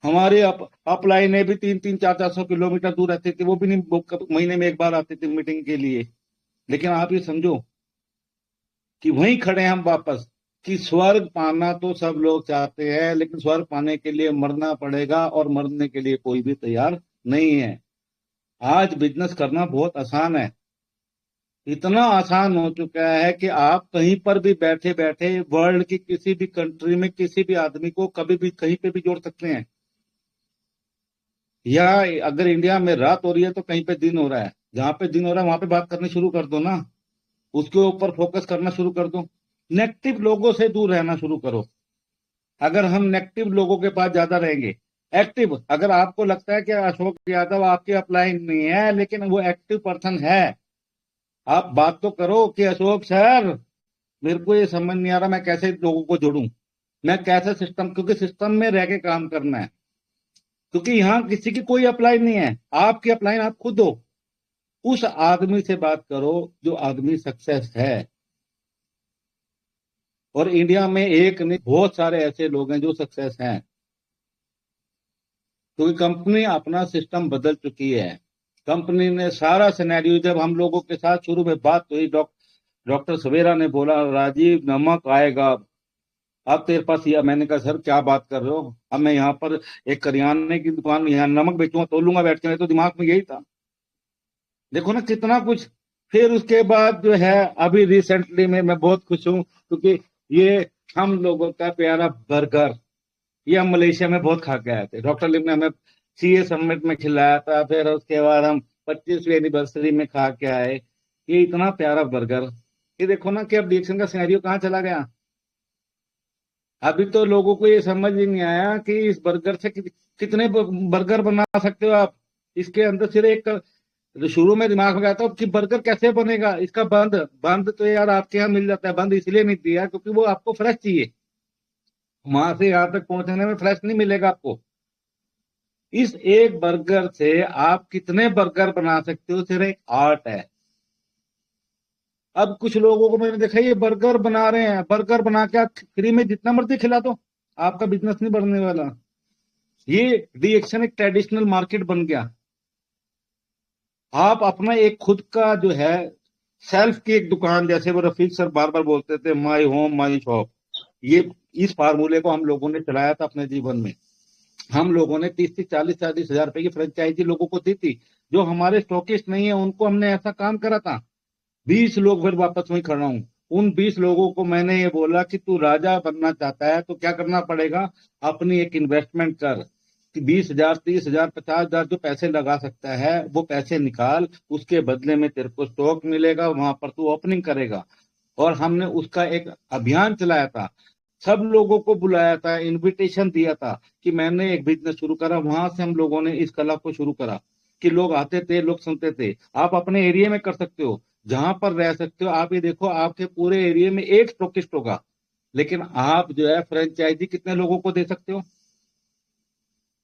हमारे अपलाइनें भी 300, 400 किलोमीटर दूर रहती थी, वो भी नहीं, महीने में एक बार आती थी मीटिंग के लिए। लेकिन आप ये समझो कि वहीं खड़े हम वापस, कि स्वर्ग पाना तो सब लोग चाहते हैं, लेकिन स्वर्ग पाने के लिए मरना पड़ेगा, और मरने के लिए कोई भी तैयार नहीं है। आज बिजनेस करना बहुत आसान है, इतना आसान हो चुका है कि आप कहीं पर भी बैठे बैठे वर्ल्ड की किसी भी कंट्री में किसी भी आदमी को कभी भी कहीं पे भी जोड़ सकते हैं। या अगर इंडिया में रात हो रही है तो कहीं पे दिन हो रहा है, जहां पे दिन हो रहा है वहां पे बात करनी शुरू कर दो ना, उसके ऊपर फोकस करना शुरू कर दो, नेगेटिव लोगों से दूर रहना शुरू करो। अगर हम नेगेटिव लोगों के पास ज्यादा रहेंगे, एक्टिव, अगर आपको लगता है कि अशोक यादव आपके अपलाइन नहीं है लेकिन वो एक्टिव पर्सन है, आप बात तो करो कि अशोक सर मेरे को ये समझ नहीं आ रहा मैं कैसे लोगों को जोड़ूं, मैं कैसे सिस्टम, क्योंकि सिस्टम में रह के काम करना है, क्योंकि यहाँ किसी की कोई अप्लाई नहीं है, आपकी अप्लाई आप खुद हो। उस आदमी से बात करो जो आदमी सक्सेस है। और इंडिया में एक नहीं बहुत सारे ऐसे लोग हैं जो सक्सेस हैं, क्योंकि कंपनी अपना सिस्टम बदल चुकी है। कंपनी ने सारा सिनेरियो, जब हम लोगों के साथ शुरू में बात हुई, डॉक्टर सवेरा ने बोला राजीव नमक आएगा अब तेरे पास, या मैंने कहा सर क्या बात कर रहे हो, अब मैं यहाँ पर एक करियाने की दुकान में यहाँ नमक बेचूंगा तोलूंगा बैठ के, तो दिमाग में यही था। देखो ना कितना कुछ। फिर उसके बाद जो है अभी रिसेंटली में मैं बहुत खुश हूँ, क्योंकि ये हम लोगों का प्यारा बर्गर, ये हम मलेशिया में बहुत खा के आए थे, डॉक्टर लिम ने हमें सीए समिट में खिलाया था, फिर उसके बाद हम 25वीं एनिवर्सरी में खा के आए, ये इतना प्यारा बर्गर। ये देखो ना कि अब डिएक्शन का सिनेरियो कहाँ चला गया। अभी तो लोगों को ये समझ ही नहीं आया कि इस बर्गर से कितने बर्गर बना सकते हो आप। इसके अंदर सिर्फ एक शुरू में दिमाग में गया था कि बर्गर कैसे बनेगा, इसका बंद तो यार आपके यहाँ मिल जाता है, बंद इसलिए नहीं दिया क्योंकि वो आपको फ्रेश चाहिए, वहां से यहाँ तक पहुंचने में फ्रेश नहीं मिलेगा आपको। इस एक बर्गर से आप कितने बर्गर बना सकते हो, सिर्फ एक आर्ट है। अब कुछ लोगों को मैंने देखा ये बर्गर बना रहे हैं, बर्गर बना के आप फ्री में जितना मर्जी खिला दो, आपका बिजनेस नहीं बढ़ने वाला। ये डिएक्शन एक ट्रेडिशनल मार्केट बन गया। आप अपना एक खुद का जो है सेल्फ की एक दुकान, जैसे वो रफीक सर बार बार बोलते थे माई होम माई शॉप, ये इस फार्मूले को हम लोगों ने चलाया था अपने जीवन में। हम लोगों ने 30 से 40 हजार रुपए की फ्रेंचाइजी लोगों को दी थी, जो हमारे स्टॉकिस्ट नहीं है उनको हमने ऐसा काम करा था। 20 लोग फिर वापस वहीं खड़ा हूं। उन 20 लोगों को मैंने ये बोला कि तू राजा बनना चाहता है तो क्या करना पड़ेगा, अपनी एक इन्वेस्टमेंट कर कि 20,000 30,000 50,000 जो पैसे लगा सकता है वो पैसे निकाल, उसके बदले में तेरे को स्टॉक मिलेगा, वहां पर तू ओपनिंग करेगा। और हमने उसका एक अभियान चलाया था, सब लोगों को बुलाया था, इनविटेशन दिया था कि मैंने एक बिजनेस शुरू करा। वहां से हम लोगों ने इस कला को शुरू करा कि लोग आते थे, लोग सुनते थे। आप अपने एरिया में कर सकते हो, जहां पर रह सकते हो। आप ये देखो आपके पूरे एरिया में एक स्टॉकिस्ट होगा, लेकिन आप जो है फ्रेंचाइजी कितने लोगों को दे सकते हो।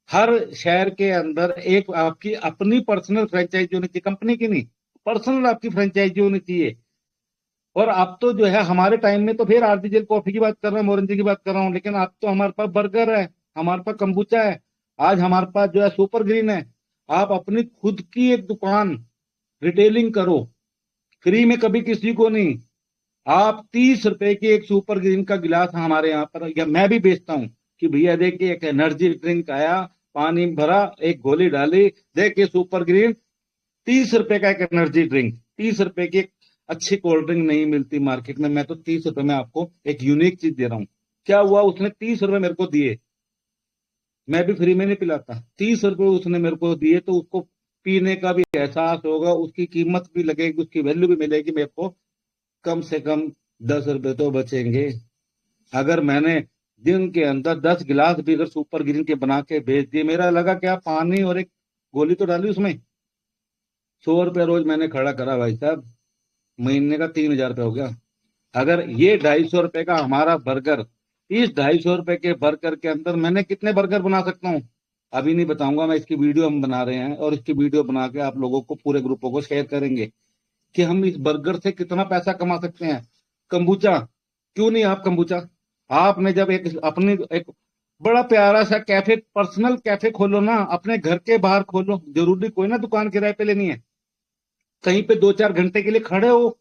हर शहर के अंदर एक आपकी अपनी पर्सनल फ्रेंचाइजी होनी चाहिए, कंपनी की नहीं, पर्सनल आपकी फ्रेंचाइजी होनी चाहिए। और अब तो जो है हमारे टाइम में तो फिर आर्टिजन कॉफी की बात कर रहा हूँ, मोरंजी की बात कर रहा हूँ, लेकिन अब तो हमारे पास बर्गर है, हमारे पास कंबूचा है, आज हमारे पास जो है सुपर ग्रीन है। आप अपनी खुद की एक दुकान रिटेलिंग करो, फ्री में कभी किसी को नहीं। आप 30 रुपए की एक सुपर ग्रीन का गिलास हमारे यहाँ पर, या मैं भी बेचता हूँ कि भैया देखिए एक एनर्जी ड्रिंक आया, पानी भरा, एक गोली डाली, देखिए सुपर ग्रीन, 30 रुपए का एक एनर्जी ड्रिंक। 30 रुपए की एक अच्छी कोल्ड ड्रिंक नहीं मिलती मार्केट में, मैं तो 30 रुपए में आपको एक यूनिक चीज दे रहा हूँ। क्या हुआ, उसने 30 रुपए मेरे को दिए, मैं भी फ्री में नहीं पिलाता, 30 रुपए उसने मेरे को दिए, तो उसको पीने का भी एहसास होगा, उसकी कीमत भी लगेगी, उसकी वैल्यू भी मिलेगी। मेरे को कम से कम 10 रुपए तो बचेंगे। अगर मैंने दिन के अंदर 10 गिलास भी अगर सुपर ग्रीन के बना के बेच दिए, मेरा लगा क्या, पानी और एक गोली तो डाली उसमें, 100 रुपए रोज मैंने खड़ा करा भाई साहब, महीने का 3,000 रुपए हो गया। अगर ये 250 रुपए का हमारा बर्गर, इस 250 रुपए के बर्गर के अंदर मैंने कितने बर्गर बना सकता हूँ अभी नहीं बताऊंगा मैं, इसकी वीडियो हम बना रहे हैं और इसकी वीडियो बना के आप लोगों को पूरे ग्रुपों को शेयर करेंगे कि हम इस बर्गर से कितना पैसा कमा सकते हैं। कंबूचा, क्यों नहीं आप कंबूचा, आपने जब एक अपनी एक बड़ा प्यारा सा कैफे, पर्सनल कैफे खोलो ना, अपने घर के बाहर खोलो, जरूरी कोई ना दुकान किराए पे लेनी है, कहीं पे 2-4 घंटे के लिए खड़े हो,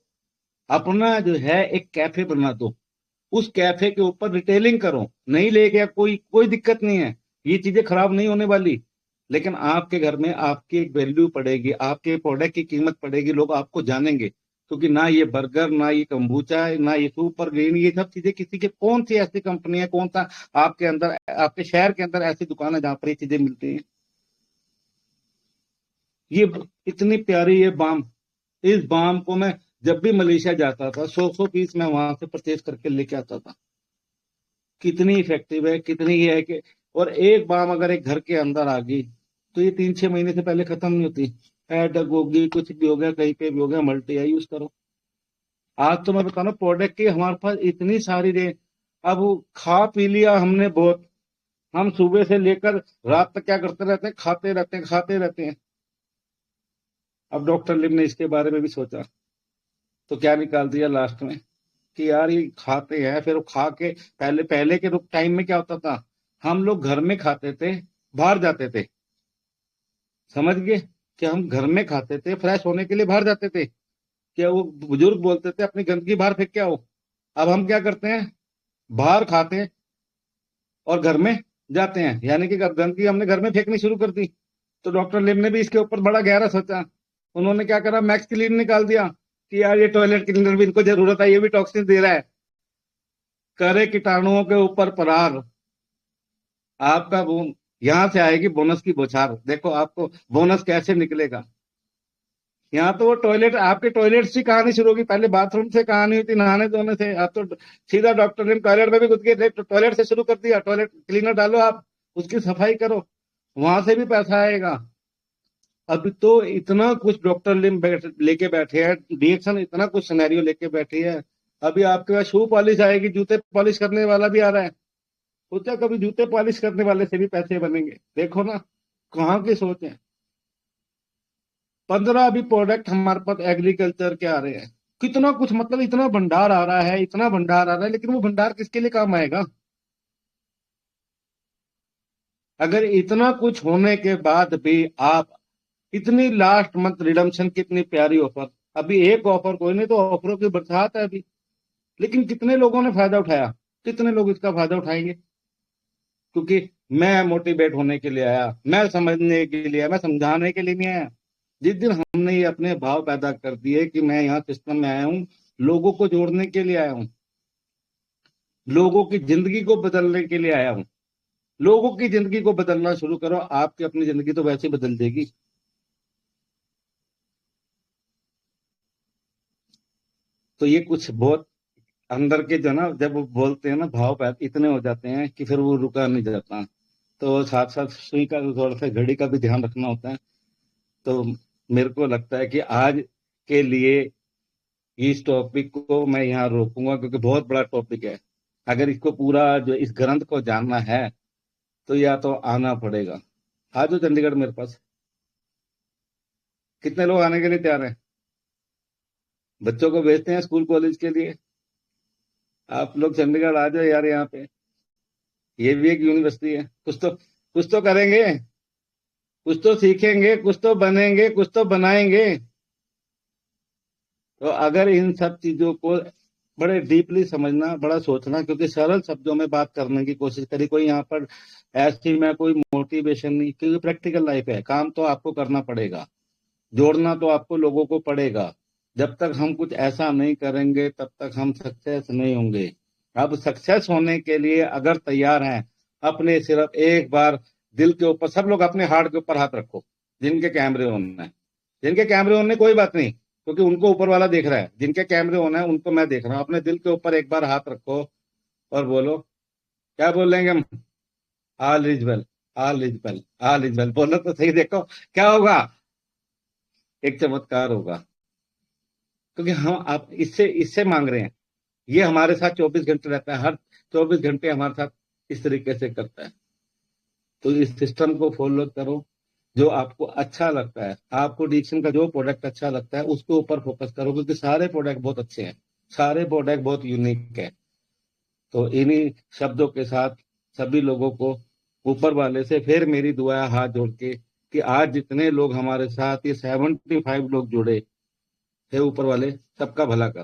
अपना जो है एक कैफे बना दो, उस कैफे के ऊपर रिटेलिंग करो, नहीं ले गया कोई दिक्कत नहीं है, ये चीजें खराब नहीं होने वाली। लेकिन आपके घर में आपकी एक वैल्यू पड़ेगी, आपके प्रोडक्ट की कीमत पड़ेगी, लोग आपको जानेंगे। क्योंकि ना ये बर्गर, ना ये कंबूचा, ना ये सुपर ग्रीन, ये सब चीजें किसी के, कौन सी ऐसी कंपनी है, कौन सा आपके अंदर, आपके शहर के अंदर ऐसी दुकान है जहां पर ये चीजें मिलती हैं। ये इतनी प्यारी ये बाम, इस बाम को मैं जब भी मलेशिया जाता था 100 पीस मैं वहां से परचेज करके लेके आता था। कितनी इफेक्टिव है, कितनी ये है कि, और एक बाम अगर एक घर के अंदर आ गई तो ये 3-6 महीने से पहले खत्म नहीं होती। एडक होगी, कुछ भी हो गया, कहीं पे भी हो गया, मल्टी आई यूज करो। आज तो मैं बता रहा हूँ प्रोडक्ट की हमारे पास इतनी सारी रेंज। अब वो खा पी लिया हमने बहुत, हम सुबह से लेकर रात तक क्या करते रहते हैं, खाते रहते हैं, खाते रहते हैं। अब डॉक्टर लिम ने इसके बारे में भी सोचा तो क्या निकाल दिया लास्ट में कि यार ये खाते हैं, फिर वो खा के, पहले के टाइम में क्या होता था, हम लोग घर में खाते थे, बाहर जाते थे। समझ गए कि हम घर में खाते थे, फ्रेश होने के लिए बाहर जाते थे। क्या वो बुजुर्ग बोलते थे अपनी गंदगी बाहर फेंक के आओ। अब हम क्या करते हैं, बाहर खाते हैं और घर में जाते हैं, यानी कि गंदगी हमने घर में फेंकनी शुरू कर दी। तो डॉक्टर लिम ने भी इसके ऊपर बड़ा गहरा सोचा। उन्होंने क्या करा, मैक्स क्लीन निकाल दिया कि यार ये टॉयलेट क्लीनर भी इनको जरूरत है, ये भी टॉक्सिन दे रहा है। करे कीटाणुओं के ऊपर प्रहार। आपका यहां से आएगी बोनस की बौछार। देखो आपको बोनस कैसे निकलेगा। यहाँ तो वो टॉयलेट, आपके टॉयलेट से कहानी शुरू होगी, पहले बाथरूम से कहानी हुई थी, नहाने धोने से। आप तो सीधा डॉक्टर ने टॉयलेट में भी घुस गए, टॉयलेट से शुरू कर दिया। टॉयलेट क्लीनर डालो, आप उसकी सफाई करो, वहां से भी पैसा आएगा। अभी तो इतना कुछ डॉक्टर लिम लेके बैठे हैं, डीएक्शन इतना कुछ सिनेरियो लेके बैठी है। अभी आपके पास शू पॉलिश आएगी, जूते पॉलिश करने वाला भी आ रहा है। सोचा कभी जूते पॉलिश करने वाले से भी पैसे बनेंगे। देखो ना कहाँ की सोच है। 15 अभी प्रोडक्ट हमारे पास एग्रीकल्चर के आ रहे हैं। कितना कुछ, मतलब इतना भंडार आ रहा है, इतना भंडार आ रहा है, लेकिन वो भंडार किसके लिए काम आएगा। अगर इतना कुछ होने के बाद भी आप इतनी लास्ट मंथ रिडम्पशन की इतनी प्यारी ऑफर, अभी एक ऑफर कोई नहीं तो ऑफरों की बरसात है अभी। लेकिन कितने लोगों ने फायदा उठाया, कितने लोग इसका फायदा उठाएंगे। क्योंकि मैं मोटिवेट होने के लिए आया, मैं समझने के लिए आया, मैं समझाने के लिए नहीं आया। जिस दिन हमने ये अपने भाव पैदा कर दिए कि मैं यहाँ सिस्टम में आया हूँ, लोगों को जोड़ने के लिए आया हूँ, लोगों की जिंदगी को बदलने के लिए आया हूँ। लोगों की जिंदगी को बदलना शुरू करो, आपकी अपनी जिंदगी तो वैसे ही बदल देगी। तो ये कुछ बहुत अंदर के जो ना, जब वो बोलते हैं ना, भाव पैदा इतने हो जाते हैं कि फिर वो रुका नहीं जाता। तो साथ साथ सुई का थोड़ा सा, घड़ी का भी ध्यान रखना होता है। तो मेरे को लगता है कि आज के लिए इस टॉपिक को मैं यहाँ रोकूंगा, क्योंकि बहुत बड़ा टॉपिक है। अगर इसको पूरा जो इस ग्रंथ को जानना है तो या तो आना पड़ेगा। आ जाओ चंडीगढ़ मेरे पास। कितने लोग आने के लिए तैयार हैं? बच्चों को भेजते हैं स्कूल कॉलेज के लिए। आप लोग चंडीगढ़ आ जाओ यार, यहाँ पे ये भी एक यूनिवर्सिटी है। कुछ तो करेंगे, कुछ तो सीखेंगे, कुछ तो बनेंगे, कुछ तो बनाएंगे। तो अगर इन सब चीजों को बड़े डीपली समझना, बड़ा सोचना, क्योंकि सरल शब्दों में बात करने की कोशिश करी। कोई यहाँ पर ऐसी में कोई मोटिवेशन नहीं, क्योंकि प्रैक्टिकल लाइफ है। काम तो आपको करना पड़ेगा, जोड़ना तो आपको लोगों को पड़ेगा। जब तक हम कुछ ऐसा नहीं करेंगे तब तक हम सक्सेस नहीं होंगे। अब सक्सेस होने के लिए अगर तैयार हैं, अपने सिर्फ एक बार दिल के ऊपर, सब लोग अपने हार्ट के ऊपर हाथ रखो। जिनके कैमरे ऑन है, जिनके कैमरे ऑन है कोई बात नहीं, क्योंकि उनको ऊपर वाला देख रहा है। जिनके कैमरे ऑन है उनको मैं देख रहा हूँ। अपने दिल के ऊपर एक बार हाथ रखो और बोलो, क्या बोलेंगे हम? All is well, all is well, all is well. बोलो तो सही, देखो क्या होगा, एक चमत्कार होगा। क्योंकि हम आप इससे मांग रहे हैं। ये हमारे साथ 24 घंटे रहता है, हर 24 घंटे हमारे साथ इस तरीके से करता है। तो इस सिस्टम को फॉलो करो। जो आपको अच्छा लगता है, आपको डिक्शन का जो प्रोडक्ट अच्छा लगता है उसके ऊपर फोकस करो, क्योंकि सारे प्रोडक्ट बहुत अच्छे हैं, सारे प्रोडक्ट बहुत यूनिक है। तो इन्हीं शब्दों के साथ सभी लोगों को ऊपर वाले से फिर मेरी दुआ है हाथ जोड़ के, कि आज जितने लोग हमारे साथ, ये 75 लोग जुड़े, हे ऊपर वाले सबका भला कर।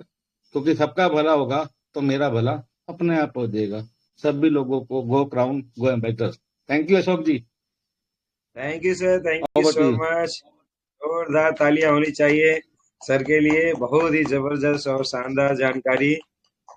क्योंकि सबका भला होगा तो मेरा भला अपने आप हो जाएगा। सभी लोगों को go crown, go ambassador. Thank you Ashok ji. Thank you sir, thank you over to so you. Much. जोरदार तालियां होनी चाहिए सर के लिए, बहुत ही जबरदस्त और शानदार जानकारी।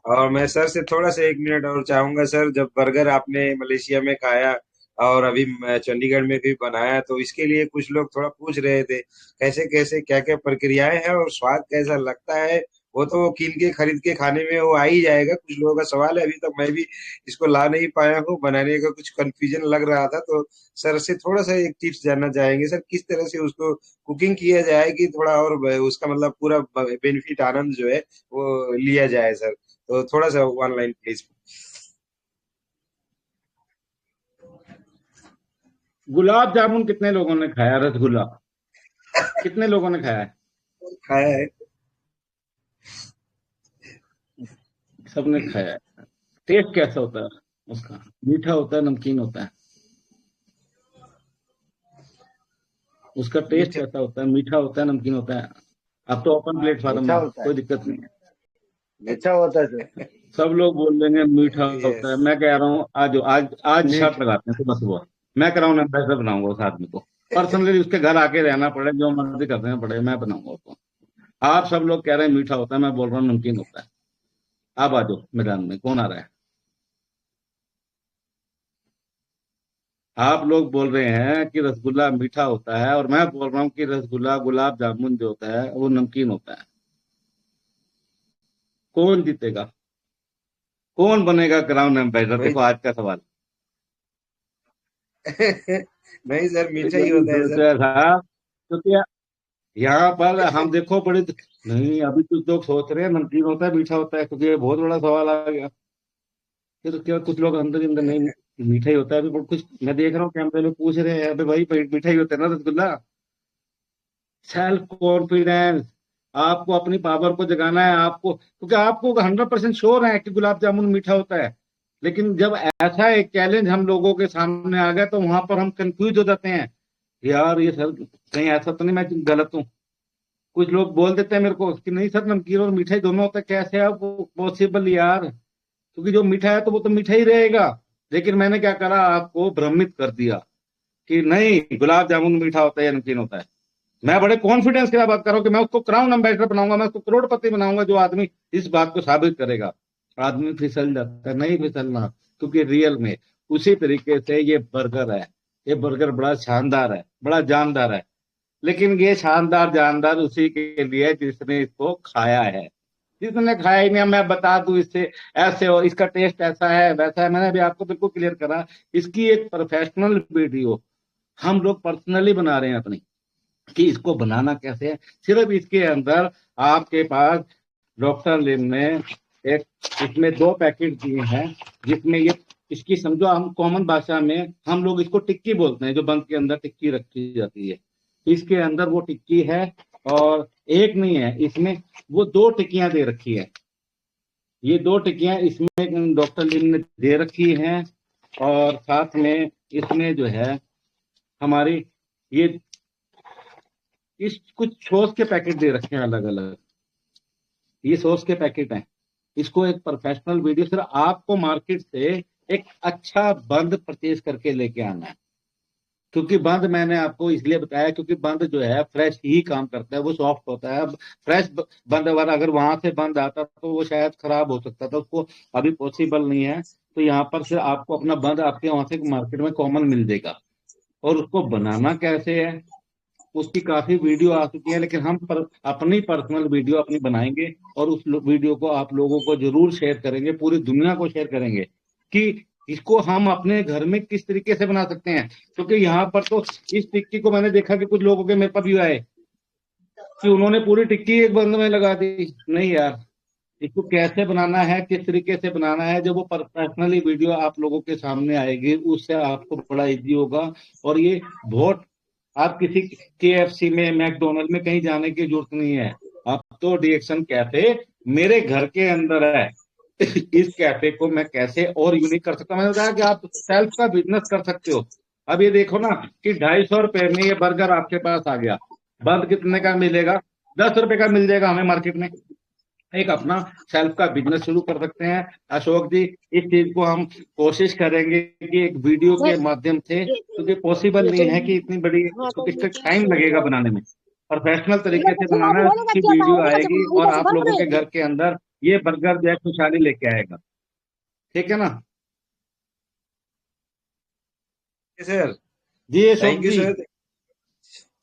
और मैं सर से थोड़ा सा 1 मिनट और चाहूंगा सर, जब बर्गर आपने मलेशिया में खाया और अभी चंडीगढ़ में भी बनाया, तो इसके लिए कुछ लोग थोड़ा पूछ रहे थे कैसे कैसे क्या क्या प्रक्रियाएं हैं और स्वाद कैसा लगता है। वो तो वो कीन के खरीद के खाने में वो आ ही जाएगा। कुछ लोगों का सवाल है, अभी तक मैं भी इसको ला नहीं पाया हूँ, बनाने का कुछ कंफ्यूजन लग रहा था। तो सर से थोड़ा सा एक टिप्स जानना चाहेंगे सर, किस तरह से उसको कुकिंग किया जाए कि थोड़ा और उसका मतलब पूरा बेनिफिट आनंद जो है वो लिया जाए सर। तो थोड़ा सा ऑनलाइन प्लीज। गुलाब जामुन कितने लोगों ने खाया? रसगुल्ला कितने लोगों ने खाया है? खाया है। सबने खाया है। टेस्ट कैसा होता है उसका? मीठा होता है, नमकीन होता है? उसका टेस्ट मीठा। कैसा होता है? मीठा होता है, नमकीन होता है? अब तो ओपन प्लेटफॉर्म मीठा है, होता है, कोई दिक्कत नहीं है। मीठा होता है सर। सब लोग बोल देंगे मीठा होता यस। है। मैं कह रहा हूँ आज आज आज शर्त मीठ लगाते हैं सुबह सुबह, मैं कराऊँ एम्बेसडर बनाऊंगा उस आदमी को। पर्सनली उसके घर आके रहना पड़े, जो मर्जी करना पड़े, मैं बनाऊंगा उसको। आप सब लोग कह रहे हैं मीठा होता है, मैं बोल रहा हूँ नमकीन होता है। आप आ जाओ मैदान में, कौन आ रहा है? आप लोग बोल रहे हैं कि रसगुल्ला मीठा होता है और मैं बोल रहा हूँ कि रसगुल्ला गुलाब जामुन जो होता है वो नमकीन होता है। कौन जीतेगा? कौन बनेगा क्राउन एम्बेसडर? वही। देखो आज का सवाल। नहीं सर, मीठा ही यही होता है सर। सोचा था, क्योंकि यहाँ पर हम देखो बड़ी नहीं, अभी कुछ लोग सोच रहे हैं नमकीन होता है मीठा होता है, क्योंकि ये बहुत बड़ा सवाल आ गया। फिर क्या कुछ लोग अंदर ही अंदर नहीं, मीठा ही होता है। अभी कुछ मैं देख रहा हूँ कैमरे में पूछ रहे हैं, अबे भाई मीठा ही होता है ना रसगुल्ला। सेल्फ कॉन्फिडेंस, आपको अपनी पावर को जगाना है आपको, क्योंकि आपको 100% श्योर है कि गुलाब जामुन मीठा होता है। लेकिन जब ऐसा एक चैलेंज हम लोगों के सामने आ गया तो वहां पर हम कंफ्यूज हो जाते हैं, यार ये सर कहीं ऐसा तो नहीं मैं गलत हूँ। कुछ लोग बोल देते हैं मेरे को कि नहीं सर नमकीन और मीठा ही दोनों होता है, कैसे है वो पॉसिबल यार? क्योंकि जो मीठा है तो वो तो मीठा ही रहेगा। लेकिन मैंने क्या करा, आपको भ्रमित कर दिया कि नहीं गुलाब जामुन मीठा होता है या नमकीन होता है। मैं बड़े कॉन्फिडेंस के साथ बात कर रहा हूँ कि मैं उसको क्राउन एम्बेसडर बनाऊंगा, मैं उसको करोड़पति बनाऊंगा जो आदमी इस बात को साबित करेगा। आदमी फिसल जाता है, नहीं फिसलना, क्योंकि रियल में उसी तरीके से ये बर्गर है। ये बर्गर बड़ा शानदार है, बड़ा जानदार है, लेकिन ये शानदार जानदार उसी के लिए जिसने इसको खाया है। जिसने खाया ही नहीं, मैं बता दूं इससे ऐसे हो, इसका टेस्ट ऐसा है वैसा है, मैंने अभी आपको बिल्कुल क्लियर करा। इसकी एक प्रोफेशनल वीडियो हम लोग पर्सनली बना रहे हैं अपनी, कि इसको बनाना कैसे है। सिर्फ इसके अंदर आपके पास डॉक्टर लिम ने एक इसमें 2 पैकेट दिए हैं, जिसमें ये इसकी समझो, हम कॉमन भाषा में हम लोग इसको टिक्की बोलते हैं, जो बंद के अंदर टिक्की रखी जाती है। इसके अंदर वो टिक्की है, और एक नहीं है इसमें, वो 2 टिक्कियां दे रखी है। ये 2 टिक्कियां इसमें डॉक्टर लिम ने दे रखी हैं, और साथ में इसमें जो है हमारी ये इस कुछ सॉस के पैकेट दे रखे हैं अलग अलग। ये सॉस के पैकेट हैं। इसको एक प्रोफेशनल वीडियो, सिर्फ आपको मार्केट से एक अच्छा बंद परचेज करके लेके आना है। क्योंकि बंद मैंने आपको इसलिए बताया क्योंकि बंद जो है फ्रेश ही काम करता है, वो सॉफ्ट होता है। फ्रेश बंद अगर वहां से बंद आता तो वो शायद खराब हो सकता था, उसको अभी पॉसिबल नहीं है। तो यहाँ पर सिर्फ आपको अपना बंद आपके वहां से मार्केट में कॉमन मिल जाएगा। और उसको बनाना कैसे है उसकी काफी वीडियो आ चुकी है, लेकिन हम अपनी पर्सनल वीडियो अपनी बनाएंगे, और उस वीडियो को आप लोगों को जरूर शेयर करेंगे, पूरी दुनिया को शेयर करेंगे कि इसको हम अपने घर में किस तरीके से बना सकते हैं। क्योंकि यहाँ पर तो इस टिक्की को मैंने देखा कि कुछ लोगों के मेरे पास भी आए कि उन्होंने पूरी टिक्की एक बंद में लगा दी। नहीं यार, इसको कैसे बनाना है, किस तरीके से बनाना है, जब वो प्रोफेशनली वीडियो आप लोगों के सामने आएगी उससे आपको बड़ा इजी होगा। और ये बहुत, आप किसी KFC में, मैकडोनल्ड में कहीं जाने की जरूरत नहीं है। अब तो डिएक्शन कैफे मेरे घर के अंदर है। इस कैफे को मैं कैसे और यूनिक कर सकता हूँ, मैंने बताया कि आप सेल्फ का बिजनेस कर सकते हो। अब ये देखो ना कि 250 रुपए में ये बर्गर आपके पास आ गया। बंद कितने का मिलेगा? 10 रुपए का मिल जाएगा हमें मार्केट में। एक अपना सेल्फ का बिजनेस शुरू कर सकते हैं। अशोक जी, इस चीज को हम कोशिश करेंगे कि एक वीडियो के माध्यम से, क्योंकि पॉसिबल नहीं है कि इतनी बड़ी, इसका टाइम लगेगा बनाने में, प्रोफेशनल तरीके से बनाना है, अच्छी वीडियो आएगी और आप लोगों के घर के अंदर ये बर्गर जो है खुशहाली लेके आएगा। ठीक है ना सर? जी अशोक थैंक यू जी। सर।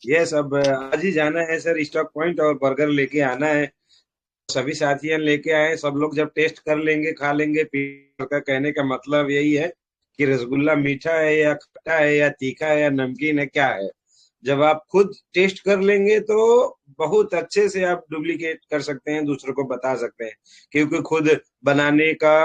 यस, अब आज ही जाना है सर स्टॉक पॉइंट और बर्गर लेके आना है। सभी साथियां लेके आए, सब लोग जब टेस्ट कर लेंगे, खा लेंगे, का कहने का मतलब यही है कि रसगुल्ला मीठा है या खट्टा है या तीखा है या नमकीन है, क्या है। जब आप खुद टेस्ट कर लेंगे तो बहुत अच्छे से आप डुप्लीकेट कर सकते हैं, दूसरों को बता सकते हैं, क्योंकि खुद बनाने का,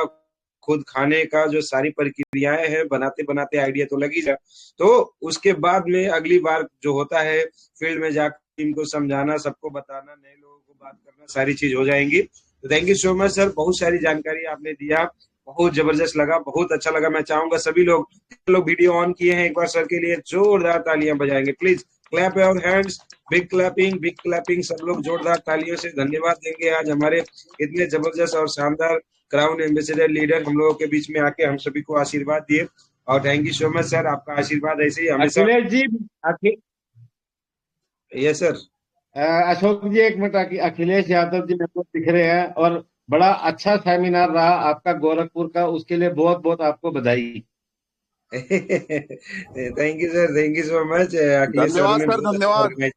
खुद खाने का जो सारी प्रक्रियाएं हैं, बनाते बनाते आइडिया तो लगी जा, तो उसके बाद में अगली बार जो होता है फील्ड में जाकर टीम को समझाना, सबको बताना, नए लोगों को बात करना, सारी चीज हो जाएंगी। तो thank you so much sir, बहुत सारी जानकारी आपने दिया, बहुत जबरदस्त लगा, बहुत अच्छा लगा। मैं चाहूंगा सभी लोग वीडियो ऑन किए हैं, एक बार सर के लिए जोरदार तालियां बजाएंगे please. Clap your hands, big clapping, सब लोग जोरदार तालियों से धन्यवाद देंगे आज हमारे इतने जबरदस्त और शानदार क्राउन एम्बेसडर लीडर हम लोगों के बीच में आके हम सभी को आशीर्वाद दिए। और thank you so much sir, आपका आशीर्वाद ऐसे ही हमेशा। Akhilesh ji, yes sir. अशोक जी एक मिनट, अखिलेश यादव जी मेरे को दिख रहे हैं, और बड़ा अच्छा सेमिनार रहा आपका गोरखपुर का, उसके लिए बहुत बहुत आपको बधाई। Thank you sir, thank you so much. Akhilesh sir धन्यवाद ने सर, बहुत अच्छा धन्यवाद। ऑर्गेनाइज।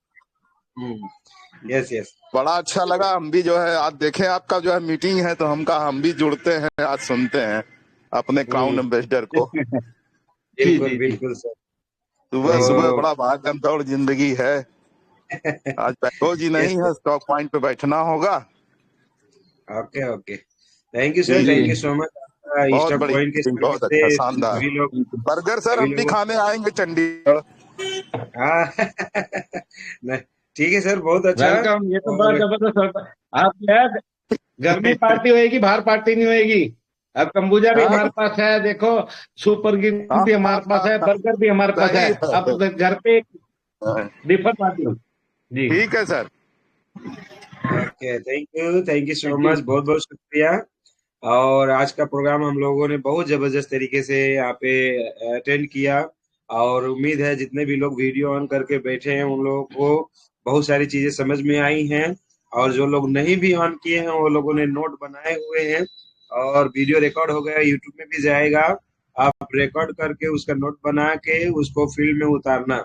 यस यस, बड़ा अच्छा लगा। हम भी जो है आज देखे आपका जो है मीटिंग है, तो हम भी जुड़ते हैं, आज सुनते हैं अपने क्राउन एम्बेसडर को। बिल्कुल बिल्कुल सर। सुबह सुबह बड़ा भागम दौड़ जिंदगी है। आज बैठो जी नहीं है, स्टॉक पॉइंट पे बैठना होगा। Okay okay, thank you sir, thank you so much. बहुत स्टॉक बड़ी, पॉइंट के बहुत से अच्छा, शानदार। सभी लोग, बर्गर सर हम भी खाने आएंगे चंडीगढ़। हाँ ठीक है सर, बहुत अच्छा। वेलकम, ये तो बड़ा जबरदस्त। आप यार घर में पार्टी होएगी, बाहर पार्टी नहीं होएगी। अब कंबूजा भी हमारे पास है, देखो सुपर गिन भी हमारे पास है, बर्गर भी हमारे पास है। अब घर पे डिफर पार्टी हो जी। ठीक है sir. Okay, thank you so much, बहुत बहुत शुक्रिया। और आज का प्रोग्राम हम लोगों ने बहुत जबरदस्त तरीके से यहाँ पे अटेंड किया, और उम्मीद है जितने भी लोग वीडियो ऑन करके बैठे हैं उन लोगों को बहुत सारी चीजें समझ में आई हैं, और जो लोग नहीं भी ऑन किए हैं वो लोगों ने नोट बनाए हुए हैं, और वीडियो रिकॉर्ड हो गया, यूट्यूब में भी जाएगा। आप रिकॉर्ड करके उसका नोट बना के उसको फील्ड में उतारना।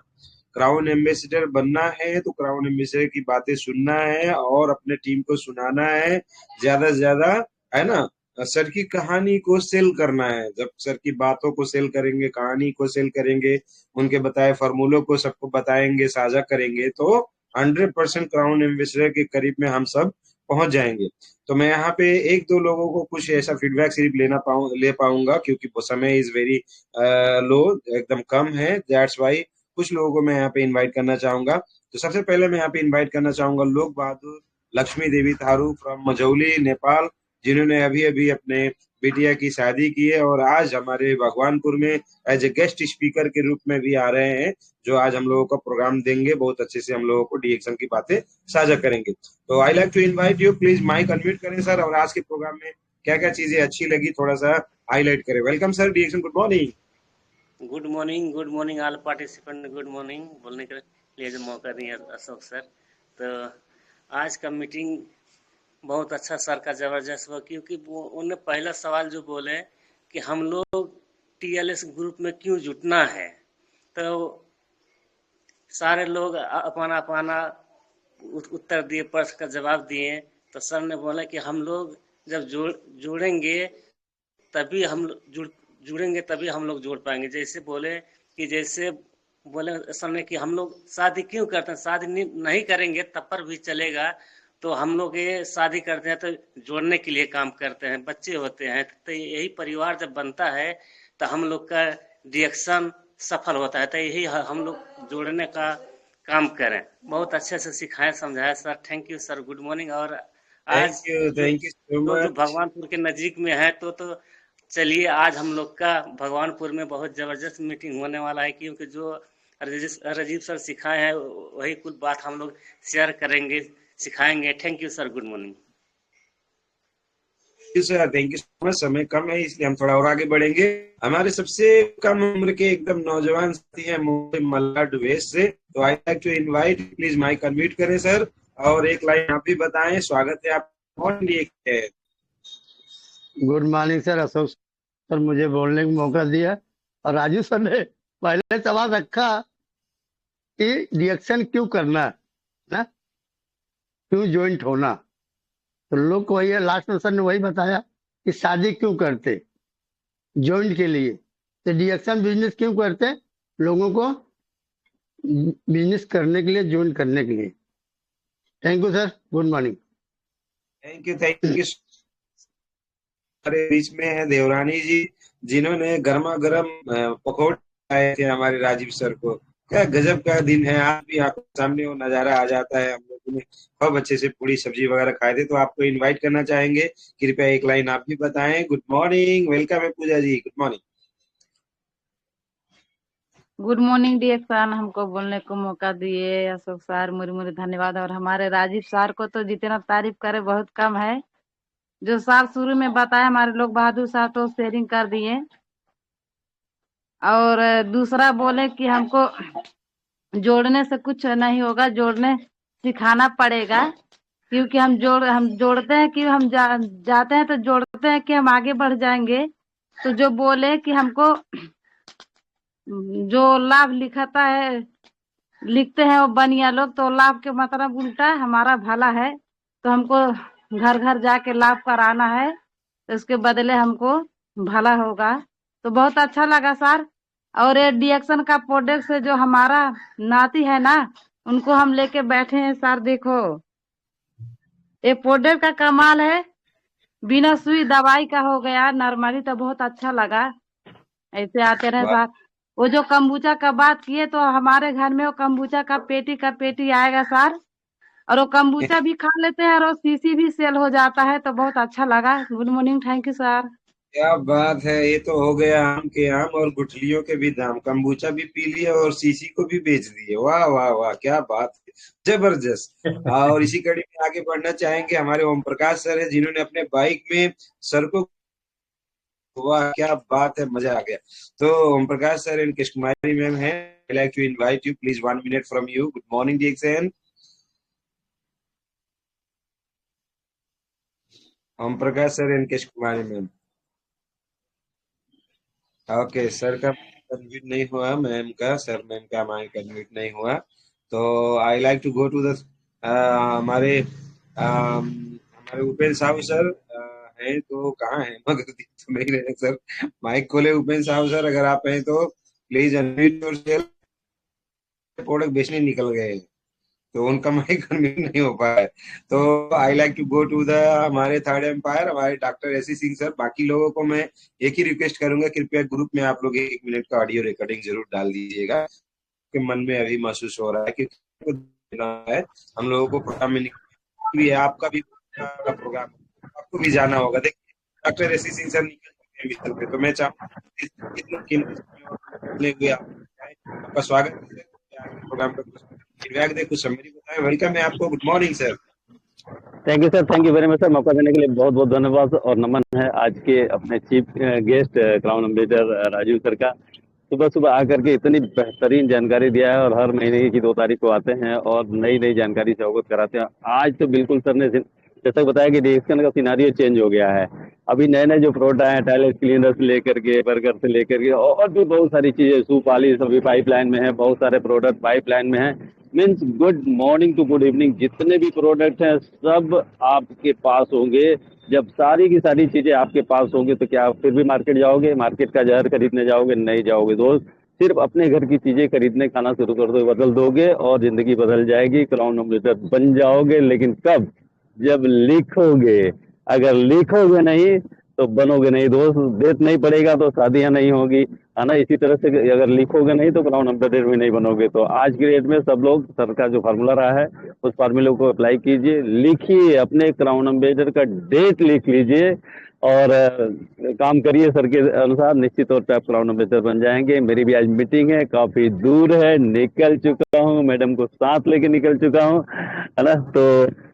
क्राउन एम्बेसडर बनना है तो क्राउन एम्बेसडर की बातें सुनना है और अपने टीम को सुनाना है ज्यादा से ज्यादा, है ना। सर की कहानी को सेल करना है। जब सर की बातों को सेल करेंगे, कहानी को सेल करेंगे, उनके बताए फॉर्मूलों को सबको बताएंगे, साझा करेंगे, तो 100% क्राउन एम्बेसडर के करीब में हम सब पहुंच जाएंगे। तो मैं यहाँ पे एक दो लोगों को कुछ ऐसा फीडबैक सिर्फ ले पाऊंगा, क्योंकि वो समय इज वेरी लो, एकदम कम है, दैट्स वाई कुछ लोगों को मैं यहाँ पे इनवाइट करना चाहूंगा। तो सबसे पहले मैं यहाँ पे इनवाइट करना चाहूंगा लोक बहादुर लक्ष्मी देवी थारू फ्रॉम मझौली नेपाल, जिन्होंने अभी अभी अपने बिटिया की शादी की है और आज हमारे भगवानपुर में एज ए गेस्ट स्पीकर के रूप में भी आ रहे हैं, जो आज हम लोगों का प्रोग्राम देंगे, बहुत अच्छे से हम लोगों को डीएक्शन की बातें साझा करेंगे। तो I like to invite you, please mike unmute करें सर, और आज के प्रोग्राम में क्या क्या चीजें अच्छी लगी थोड़ा सा हाईलाइट करें। वेलकम सर, डीएक्शन, good morning. Good morning all participant, good morning बोलने के लिए जो मौका दिया अशोक सर। तो आज का मीटिंग बहुत अच्छा सर का, ज़बरदस्त हुआ, क्योंकि उन्होंने पहला सवाल जो बोले कि हम लोग टीएलएस ग्रुप में क्यों जुटना है, तो सारे लोग अपना अपना उत्तर दिए, प्रश्न का जवाब दिए। तो सर ने बोला कि हम लोग जब जुड़ेंगे तभी हम जुड़ेंगे तभी हम लोग जोड़ पाएंगे। जैसे बोले कि जैसे बोले सर ने कि हम लोग शादी क्यों करते हैं, शादी नहीं करेंगे तब पर भी चलेगा। तो हम लोग ये शादी करते हैं तो जोड़ने के लिए काम करते हैं, बच्चे होते हैं, तो यही परिवार जब बनता है तो हम लोग का डिएक्शन सफल होता है। तो यही हम लोग जोड़ने का काम करें। बहुत अच्छे से सिखाया, समझाया sir, thank you sir, good morning. और आज थैंक यू सो जो मच। भगवानपुर के नज़दीक में है, तो चलिए आज हम लोग का भगवानपुर में बहुत ज़बरदस्त मीटिंग होने वाला है, क्योंकि जो राजीव सर सिखाए हैं वही कुछ बात हम लोग शेयर करेंगे, सिखाएंगे। Thank you sir, good morning. Sir, thank you so much. समय कम है इसलिए हम थोड़ा और आगे बढ़ेंगे। हमारे सबसे कम उम्र के एकदम नौजवान साथी हैं मलाड वेस्ट से, तो I like to invite, please mike unmute करें सर, और एक लाइन आप भी बताएं। स्वागत है आप। Good morning sir. Ashok sir मुझे बोलने का मौका दिया, और राजू सर ने पहले सवाल रखा कि रिएक्शन क्यों करना है ना, क्यों ज्वाइंट होना, तो लोग को वही है, लास्ट में सर ने वही बताया कि शादी क्यों करते, ज्वाइंट के लिए। तो रिएक्शन बिजनेस क्यों करते, लोगों को बिजनेस करने के लिए, ज्वाइन करने के लिए। Thank you sir, good morning. Thank you हमारे बीच में है देवरानी जी, जिन्होंने गर्मा गर्म पकौड़े आए थे हमारे राजीव सर को। क्या गजब का दिन है, आज भी आपके सामने वो नजारा आ जाता है। हम लोगों ने खूब अच्छे से पूरी सब्जी वगैरह खाए थे, तो आपको इनवाइट करना चाहेंगे, कृपया एक लाइन आप भी बताएं। गुड मॉर्निंग, वेलकम है Pooja ji, good morning. Good morning dear sir, हमको बोलने को मौका दिए अशोक सर, मुरी धन्यवाद। और हमारे राजीव सर को तो जितना तारीफ करे बहुत कम है। जो सर शुरू में बताया हमारे लोग बहादुर साहब तो शेयरिंग कर दिए। और दूसरा बोले कि हमको जोड़ने से कुछ नहीं होगा, जोड़ने सिखाना पड़ेगा, क्योंकि हम जोड़ते हैं कि हम जाते हैं तो जोड़ते हैं कि हम आगे बढ़ जाएंगे। तो जो बोले कि हमको जो लाभ लिखता है, लिखते हैं वो बनिया लोग, तो लाभ के मतलब उल्टा हमारा भला है। तो हमको घर घर जाके लाभ कराना है, तो इसके बदले हमको भला होगा। तो बहुत अच्छा लगा सर। और ये डिएक्शन का प्रोडक्ट से जो हमारा नाती है ना, उनको हम लेके बैठे हैं सर। देखो ये प्रोडक्ट का कमाल है, बिना सुई दवाई का हो गया नॉर्मली। तो बहुत अच्छा लगा, ऐसे आते रहे सर। वो जो कम्बुचा का बात किए, तो हमारे घर में वो कम्बुचा का पेटी आएगा सर, और वो कम्बुचा भी खा लेते हैं और वो सीसी भी सेल हो जाता है। तो बहुत अच्छा लगा। Good morning, thank you sir. क्या बात है, ये तो हो गया आम के आम और गुठलियों के भी दाम। कम्बुचा भी पी लिया और सीसी को भी बेच दिए। वाह वाह वाह, क्या बात है, जबरदस्त। और इसी कड़ी में आगे बढ़ना चाहेंगे हमारे ओम प्रकाश सर है, जिन्होंने अपने बाइक में सड़कों, वाह क्या बात है, मजा आ गया। तो Om Prakash sir and Krishna Kumari ma'am है, I like to invite you, please 1 minute from you. Good morning डिएक्शन। Om Prakash sir and Krishna Kumari ma'am. Okay, sir का अनम्यूट नहीं हुआ, मैम का, सर मैम का माइक अनम्यूट नहीं हुआ। तो I like to go to the हमारे उपेंद्र साहू सर हैं, तो कहाँ हैं, मगर दिख तो नहीं रहे सर। माइक खोले उपेंद्र साहू सर, अगर आप हैं तो प्लीज अनम्यूट योरसेल्फ। प्रोडक्ट बेचने निकल गए हैं, तो उनका माइक अनम्यूट नहीं हो पाया है। तो I like to go to the हमारे थर्ड एम्पायर, हमारे डॉक्टर एसी सिंह सर। बाकी लोगों को मैं एक ही रिक्वेस्ट करूंगा, कृपया ग्रुप में आप लोग 1 मिनट का ऑडियो रिकॉर्डिंग जरूर डाल दीजिएगा, कि मन में अभी महसूस हो रहा है कि है हम लोगों को प्रोग्राम में भी है, आपका भी प्रोग्राम, आपको भी जाना होगा। देखिए डॉक्टर एसी सिंह सर निकल चुके हैं, तो मैं चाहूँगा आपका स्वागत प्रोग्राम का कुछ समरी बताएं। वेलकम है आपको, good morning sir. Thank you sir, thank you very much sir. मौका देने के लिए बहुत बहुत धन्यवाद और नमन है आज के अपने chief guest crown ambassador Rajiv sir का। सुबह सुबह आकर के इतनी बेहतरीन जानकारी दिया है, और हर महीने की 2 तारीख को आते हैं और नई नई जानकारी से अवगत कराते हैं। आज तो बिल्कुल सर ने जैसा बताया कि डिएक्शन का सिनारियो चेंज हो गया है। अभी नए नए जो प्रोडक्ट आए हैं, टाइलेस क्लीनर से लेकर के, बर्गर से लेकर के, और भी बहुत सारी चीजें, शू पॉलिश अभी पाइपलाइन में है, बहुत सारे प्रोडक्ट पाइपलाइन में है। Means good morning to good evening, जितने भी प्रोडक्ट हैं सब आपके पास होंगे। जब सारी की सारी चीजें आपके पास होंगी, तो क्या आप फिर भी मार्केट जाओगे, मार्केट का जहर खरीदने जाओगे? नहीं जाओगे दोस्त। सिर्फ अपने घर की चीजें खरीदने, खाना शुरू कर दो, बदल दोगे और जिंदगी बदल जाएगी, क्राउन एम्बेसडर बन जाओगे। लेकिन कब? जब लिखोगे। अगर लिखोगे नहीं तो बनोगे नहीं दोस्त। डेट नहीं पड़ेगा तो शादियां नहीं होगी, है ना। इसी तरह से अगर लिखोगे नहीं तो क्राउन एम्बेसडर भी नहीं बनोगे। तो आज की डेट में सब लोग सर का जो फार्मूला रहा है उस फार्मूले को अप्लाई कीजिए, लिखिए, अपने क्राउन एम्बेसडर का डेट लिख लीजिए और काम करिए सर के अनुसार। निश्चित तौर पे आप क्राउन एम्बेसडर बन जाएंगे। मेरी भी आज मीटिंग है, काफी दूर है, निकल चुका हूँ, मैडम को साथ लेके निकल चुका हूँ, है ना। तो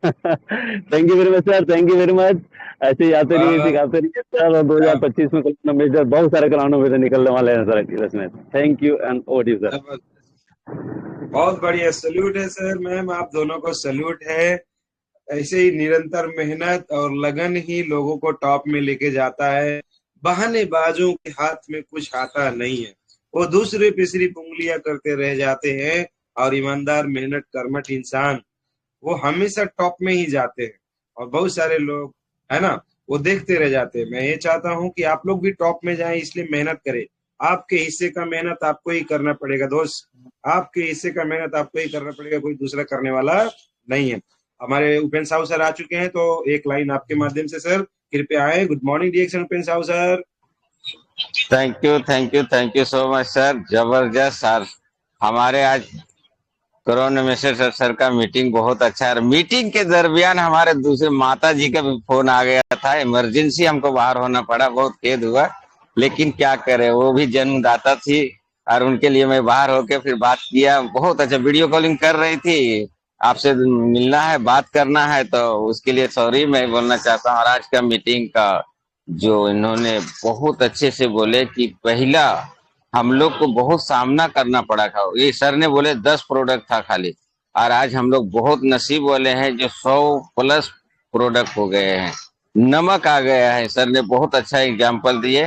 thank you very much sir, thank you very much. ऐसे ही आते रहिए, सिखाते रहिए सर। और 2025 में क्राउन एम्बेसडर, बहुत सारे क्राउन एम्बेसडर निकलने वाले हैं सर इसमें। Thank you and over you sir. बहुत बढ़िया, सल्यूट है सर। मैम आप दोनों को सल्यूट है। ऐसे ही निरंतर मेहनत और लगन ही लोगों को टॉप में लेके जाता है। बहानेबाजों के हाथ में कुछ आता नहीं है, वो दूसरे पे सिर्फ उंगलियां करते रह जाते हैं। और ईमानदार मेहनत कर्मठ इंसान वो हमेशा टॉप में ही जाते हैं। और बहुत सारे लोग है ना, वो देखते रह जाते हैं। मैं ये चाहता हूँ कि आप लोग भी टॉप में जाएं, इसलिए मेहनत करें। आपके हिस्से का मेहनत आपको ही करना पड़ेगा दोस्त, आपके हिस्से का मेहनत आपको ही करना पड़ेगा, कोई दूसरा करने वाला नहीं है। हमारे उपेंद्र साहू सर आ चुके हैं, तो एक लाइन आपके माध्यम से सर कृपया आए। Good morning reaction Upendra Sahu sir. Thank you so much sir, जबरदस्त सर। हमारे आज कोरोना में सर का मीटिंग बहुत अच्छा है। मीटिंग के दरमियान हमारे दूसरे माता जी का भी फोन आ गया था, इमरजेंसी हमको बाहर होना पड़ा, बहुत खेद हुआ, लेकिन क्या करे, वो भी जन्मदाता थी और उनके लिए मैं बाहर होके फिर बात किया। बहुत अच्छा, वीडियो कॉलिंग कर रही थी, आपसे मिलना है, बात करना है, तो उसके लिए सॉरी मैं बोलना चाहता हूँ। और आज का मीटिंग का जो इन्होंने बहुत अच्छे से बोले कि पहला हम लोग को बहुत सामना करना पड़ा था। ये सर ने बोले 10 प्रोडक्ट था खाली, और आज हम लोग बहुत नसीब वाले हैं जो 100+ प्रोडक्ट हो गए हैं। नमक आ गया है, सर ने बहुत अच्छा एग्जाम्पल दिए।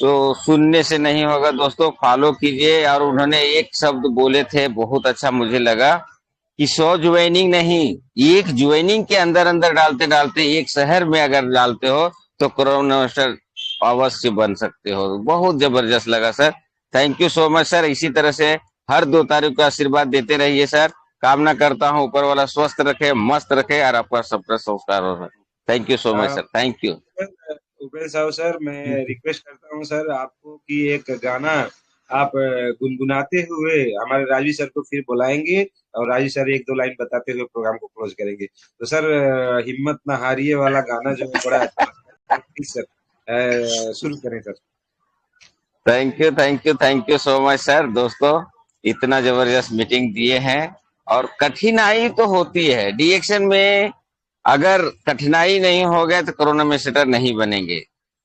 तो सुनने से नहीं होगा दोस्तों, फॉलो कीजिए। और उन्होंने एक शब्द बोले थे, बहुत अच्छा मुझे लगा कि 100 ज्वाइनिंग नहीं, एक ज्वाइनिंग के अंदर अंदर डालते डालते एक शहर में अगर डालते हो तो कोरोना मास्टर अवश्य बन सकते हो। बहुत जबरदस्त लगा sir, thank you so much sir. इसी तरह से हर 2 तारीख को आशीर्वाद देते रहिए सर। कामना करता हूँ ऊपर वाला स्वस्थ रखे, मस्त रखे और आपका सबका संस्कार हो। Thank you so much sir, thank you. Upendra Sahu sir, मैं रिक्वेस्ट करता हूँ सर आपको कि एक गाना आप गुनगुनाते हुए हमारे राजवी सर को फिर बुलाएंगे, और राजवी सर 1-2 लाइन बताते हुए प्रोग्राम को क्लोज करेंगे। तो सर हिम्मत ना हारिए वाला गाना जो है बड़ा अच्छा लगता है, प्लीज सर शुरू करें sir. Thank you so much sir. दोस्तों इतना जबरदस्त मीटिंग दिए हैं, और कठिनाई तो होती है डीएक्शन में। अगर कठिनाई नहीं हो गया तो कोरोना एम्बेसडर नहीं बनेंगे।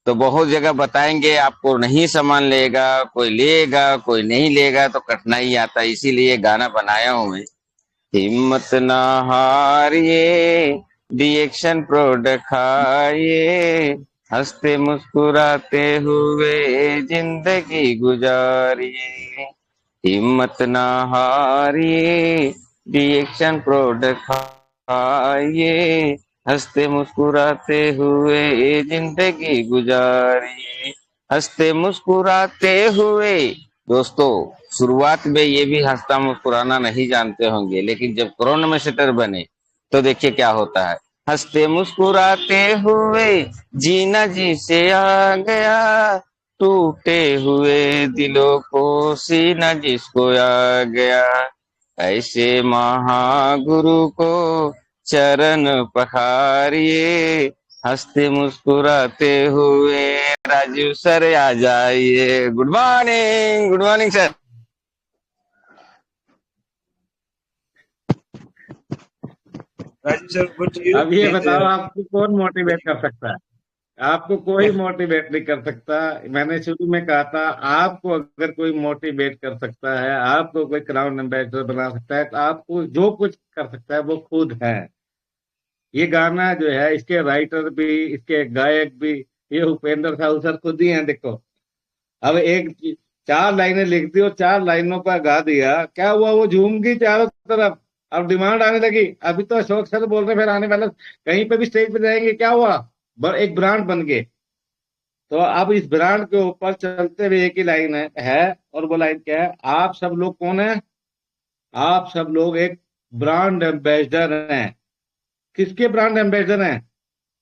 तो बहुत जगह बताएंगे, आपको नहीं सामान लेगा, कोई लेगा कोई नहीं लेगा, तो कठिनाई आता है। इसीलिए गाना बनाया हूं मैं, हिम्मत ना हारिए, डीएक्शन प्रोडक्ट खाइए, हंसते मुस्कुराते हुए जिंदगी गुजारिए। हिम्मत ना हारिए, डीएक्शन प्रोडक्ट खाइए, हंसते मुस्कुराते हुए जिंदगी गुजारिए। हंसते मुस्कुराते हुए, दोस्तों शुरुआत में ये भी हंसता मुस्कुराना नहीं जानते होंगे, लेकिन जब कोरोना में सेटर बने तो देखिए क्या होता है। हंसते मुस्कुराते हुए जीना जी से आ गया, टूटे हुए दिलों को सीना जिसको आ गया, ऐसे महागुरु को चरण पखारिए, हंसते मुस्कुराते हुए राजू सर आ जाइए। Good morning sir. Raju sir कुछ यू अब ये बताओ, आपको कौन मोटिवेट कर सकता है? आपको कोई मोटिवेट नहीं कर सकता। मैंने शुरू में कहा था, आपको अगर कोई मोटिवेट कर सकता है, आपको कोई क्राउन एम्बेसडर बना सकता है, तो आपको जो कुछ कर सकता है वो खुद है। ये गाना जो है, इसके राइटर भी, इसके गायक भी, ये उपेंद्र साहू सर खुद ही हैं। देखो, अब एक 4 लाइनें लिख दी और 4 लाइनों पर गा दिया, क्या हुआ? वो झूम गई चारों तरफ। अब डिमांड आने लगी। अभी तो अशोक सर बोल रहे, फिर आने वाला कहीं पे भी स्टेज पे जाएंगे, क्या हुआ? एक ब्रांड बन गए। तो अब इस ब्रांड के ऊपर चलते हुए एक ही लाइन है, और वो लाइन क्या है? आप सब लोग कौन है? आप सब लोग एक ब्रांड एम्बेसडर हैं। किसके ब्रांड एम्बेसडर हैं?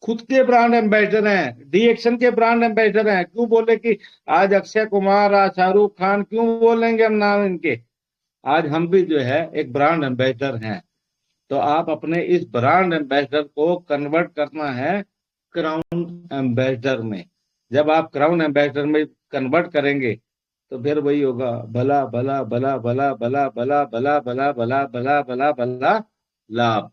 खुद के ब्रांड एम्बेसडर हैं, डीएक्शन के ब्रांड एम्बेसडर हैं। क्यों बोले कि आज अक्षय कुमार, आज शाहरुख खान, क्यों बोलेंगे हम नाम इनके? आज हम भी जो है एक ब्रांड एम्बेसडर हैं। तो आप अपने इस ब्रांड एम्बेसडर को कन्वर्ट करना है क्राउन एम्बेसडर में। जब आप क्राउन एम्बेसडर में कन्वर्ट करेंगे तो फिर वही होगा, भला भला भला भला भला भला भला भला भला भला भला भला लाभ।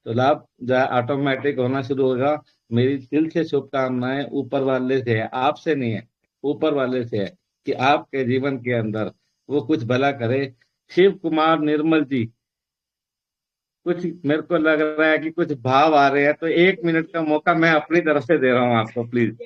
तो लाभ जो है ऑटोमेटिक होना शुरू होगा। मेरी दिल से शुभकामनाएं ऊपर वाले से है, आपसे नहीं है, ऊपर वाले से है कि आपके जीवन के अंदर वो कुछ भला करे। शिव कुमार निर्मल जी, कुछ मेरे को लग रहा है कि कुछ भाव आ रहे हैं, तो 1 मिनट का मौका मैं अपनी तरफ से दे रहा हूँ आपको, प्लीज।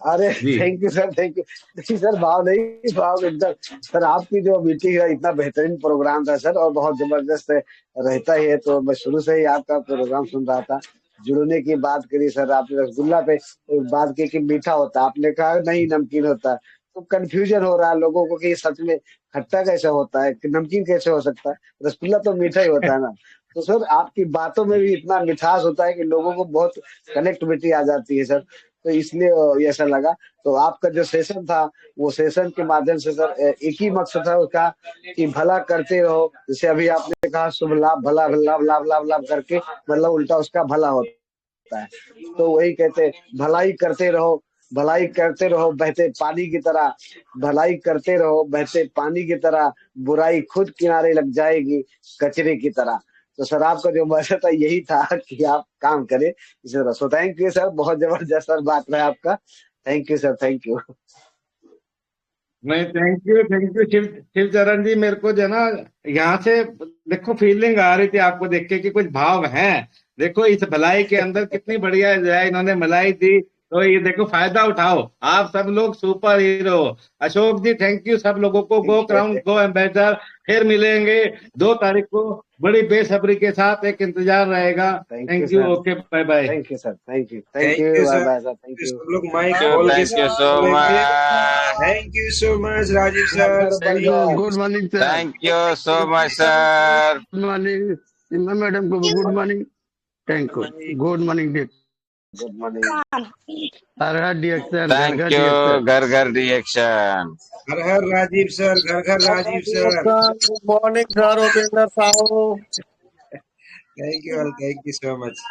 अरे जी thank you sir, thank you. देखिए सर, भाव नहीं, भाव एकदम सर। आपकी जो मीटिंग है, इतना बेहतरीन प्रोग्राम था सर, और बहुत जबरदस्त रहता ही है। तो मैं शुरू से ही आपका प्रोग्राम सुन रहा था। जुड़ने की बात करी सर, आपने रसगुल्ला पे बात की कि मीठा होता, आपने कहा नहीं नमकीन होता। तो कंफ्यूजन हो रहा है लोगों को कि सच में खट्टा कैसे होता है, कि नमकीन कैसे हो सकता है, रसगुल्ला तो मीठा ही होता है ना। तो सर आपकी बातों में भी इतना मिठास होता है कि लोगों को बहुत कनेक्टिविटी आ जाती है सर। तो इसलिए ऐसा लगा। तो आपका जो सेशन था, वो सेशन के माध्यम से सर एक ही मकसद था उसका कि भला करते रहो। जैसे अभी आपने कहा शुभ लाभ, भला लाभ लाभ लाभ लाभ करके मतलब उल्टा उसका भला होता है। तो वही कहते भलाई करते रहो, भलाई करते रहो बहते पानी की तरह, भलाई करते रहो बहते पानी की तरह, बुराई खुद किनारे लग जाएगी कचरे की तरह। तो सर आपका जो मकसद था यही था कि आप काम करें इस तरह। सो थैंक यू सर, बहुत जबरदस्त सर बात रहा आपका। Thank you sir, thank you. नहीं, थैंक यू शिव चरण जी। मेरे को जो है ना यहाँ से देखो फीलिंग आ रही थी आपको देख के कि कुछ भाव है। देखो इस भलाई के अंदर कितनी बढ़िया जो है इन्होंने मलाई दी। तो ये देखो फायदा उठाओ, आप सब लोग super hero. Ashok ji thank you सब लोगों को। Go crown, go ambassador. फिर मिलेंगे 2 तारीख को, बड़ी बेसब्री के साथ एक इंतजार रहेगा। Thank you, okay, bye bye. Thank you sir, thank you, thank you bye sir. Bye sir, thank you. सब लोग माइक थैंक खोल के you so much. Thank you so much Rajiv sir. Good morning sir. Thank you so much sir. Good morning Sinha madam को, good morning. Thank you, good morning. Good morning. हर हर डिएक्शन, थैंक यू घर घर रिएक्शन। हर हर राजीव सर, घर घर Rajiv sir. Good morning sir, Upendra Sahu. Thank you so much.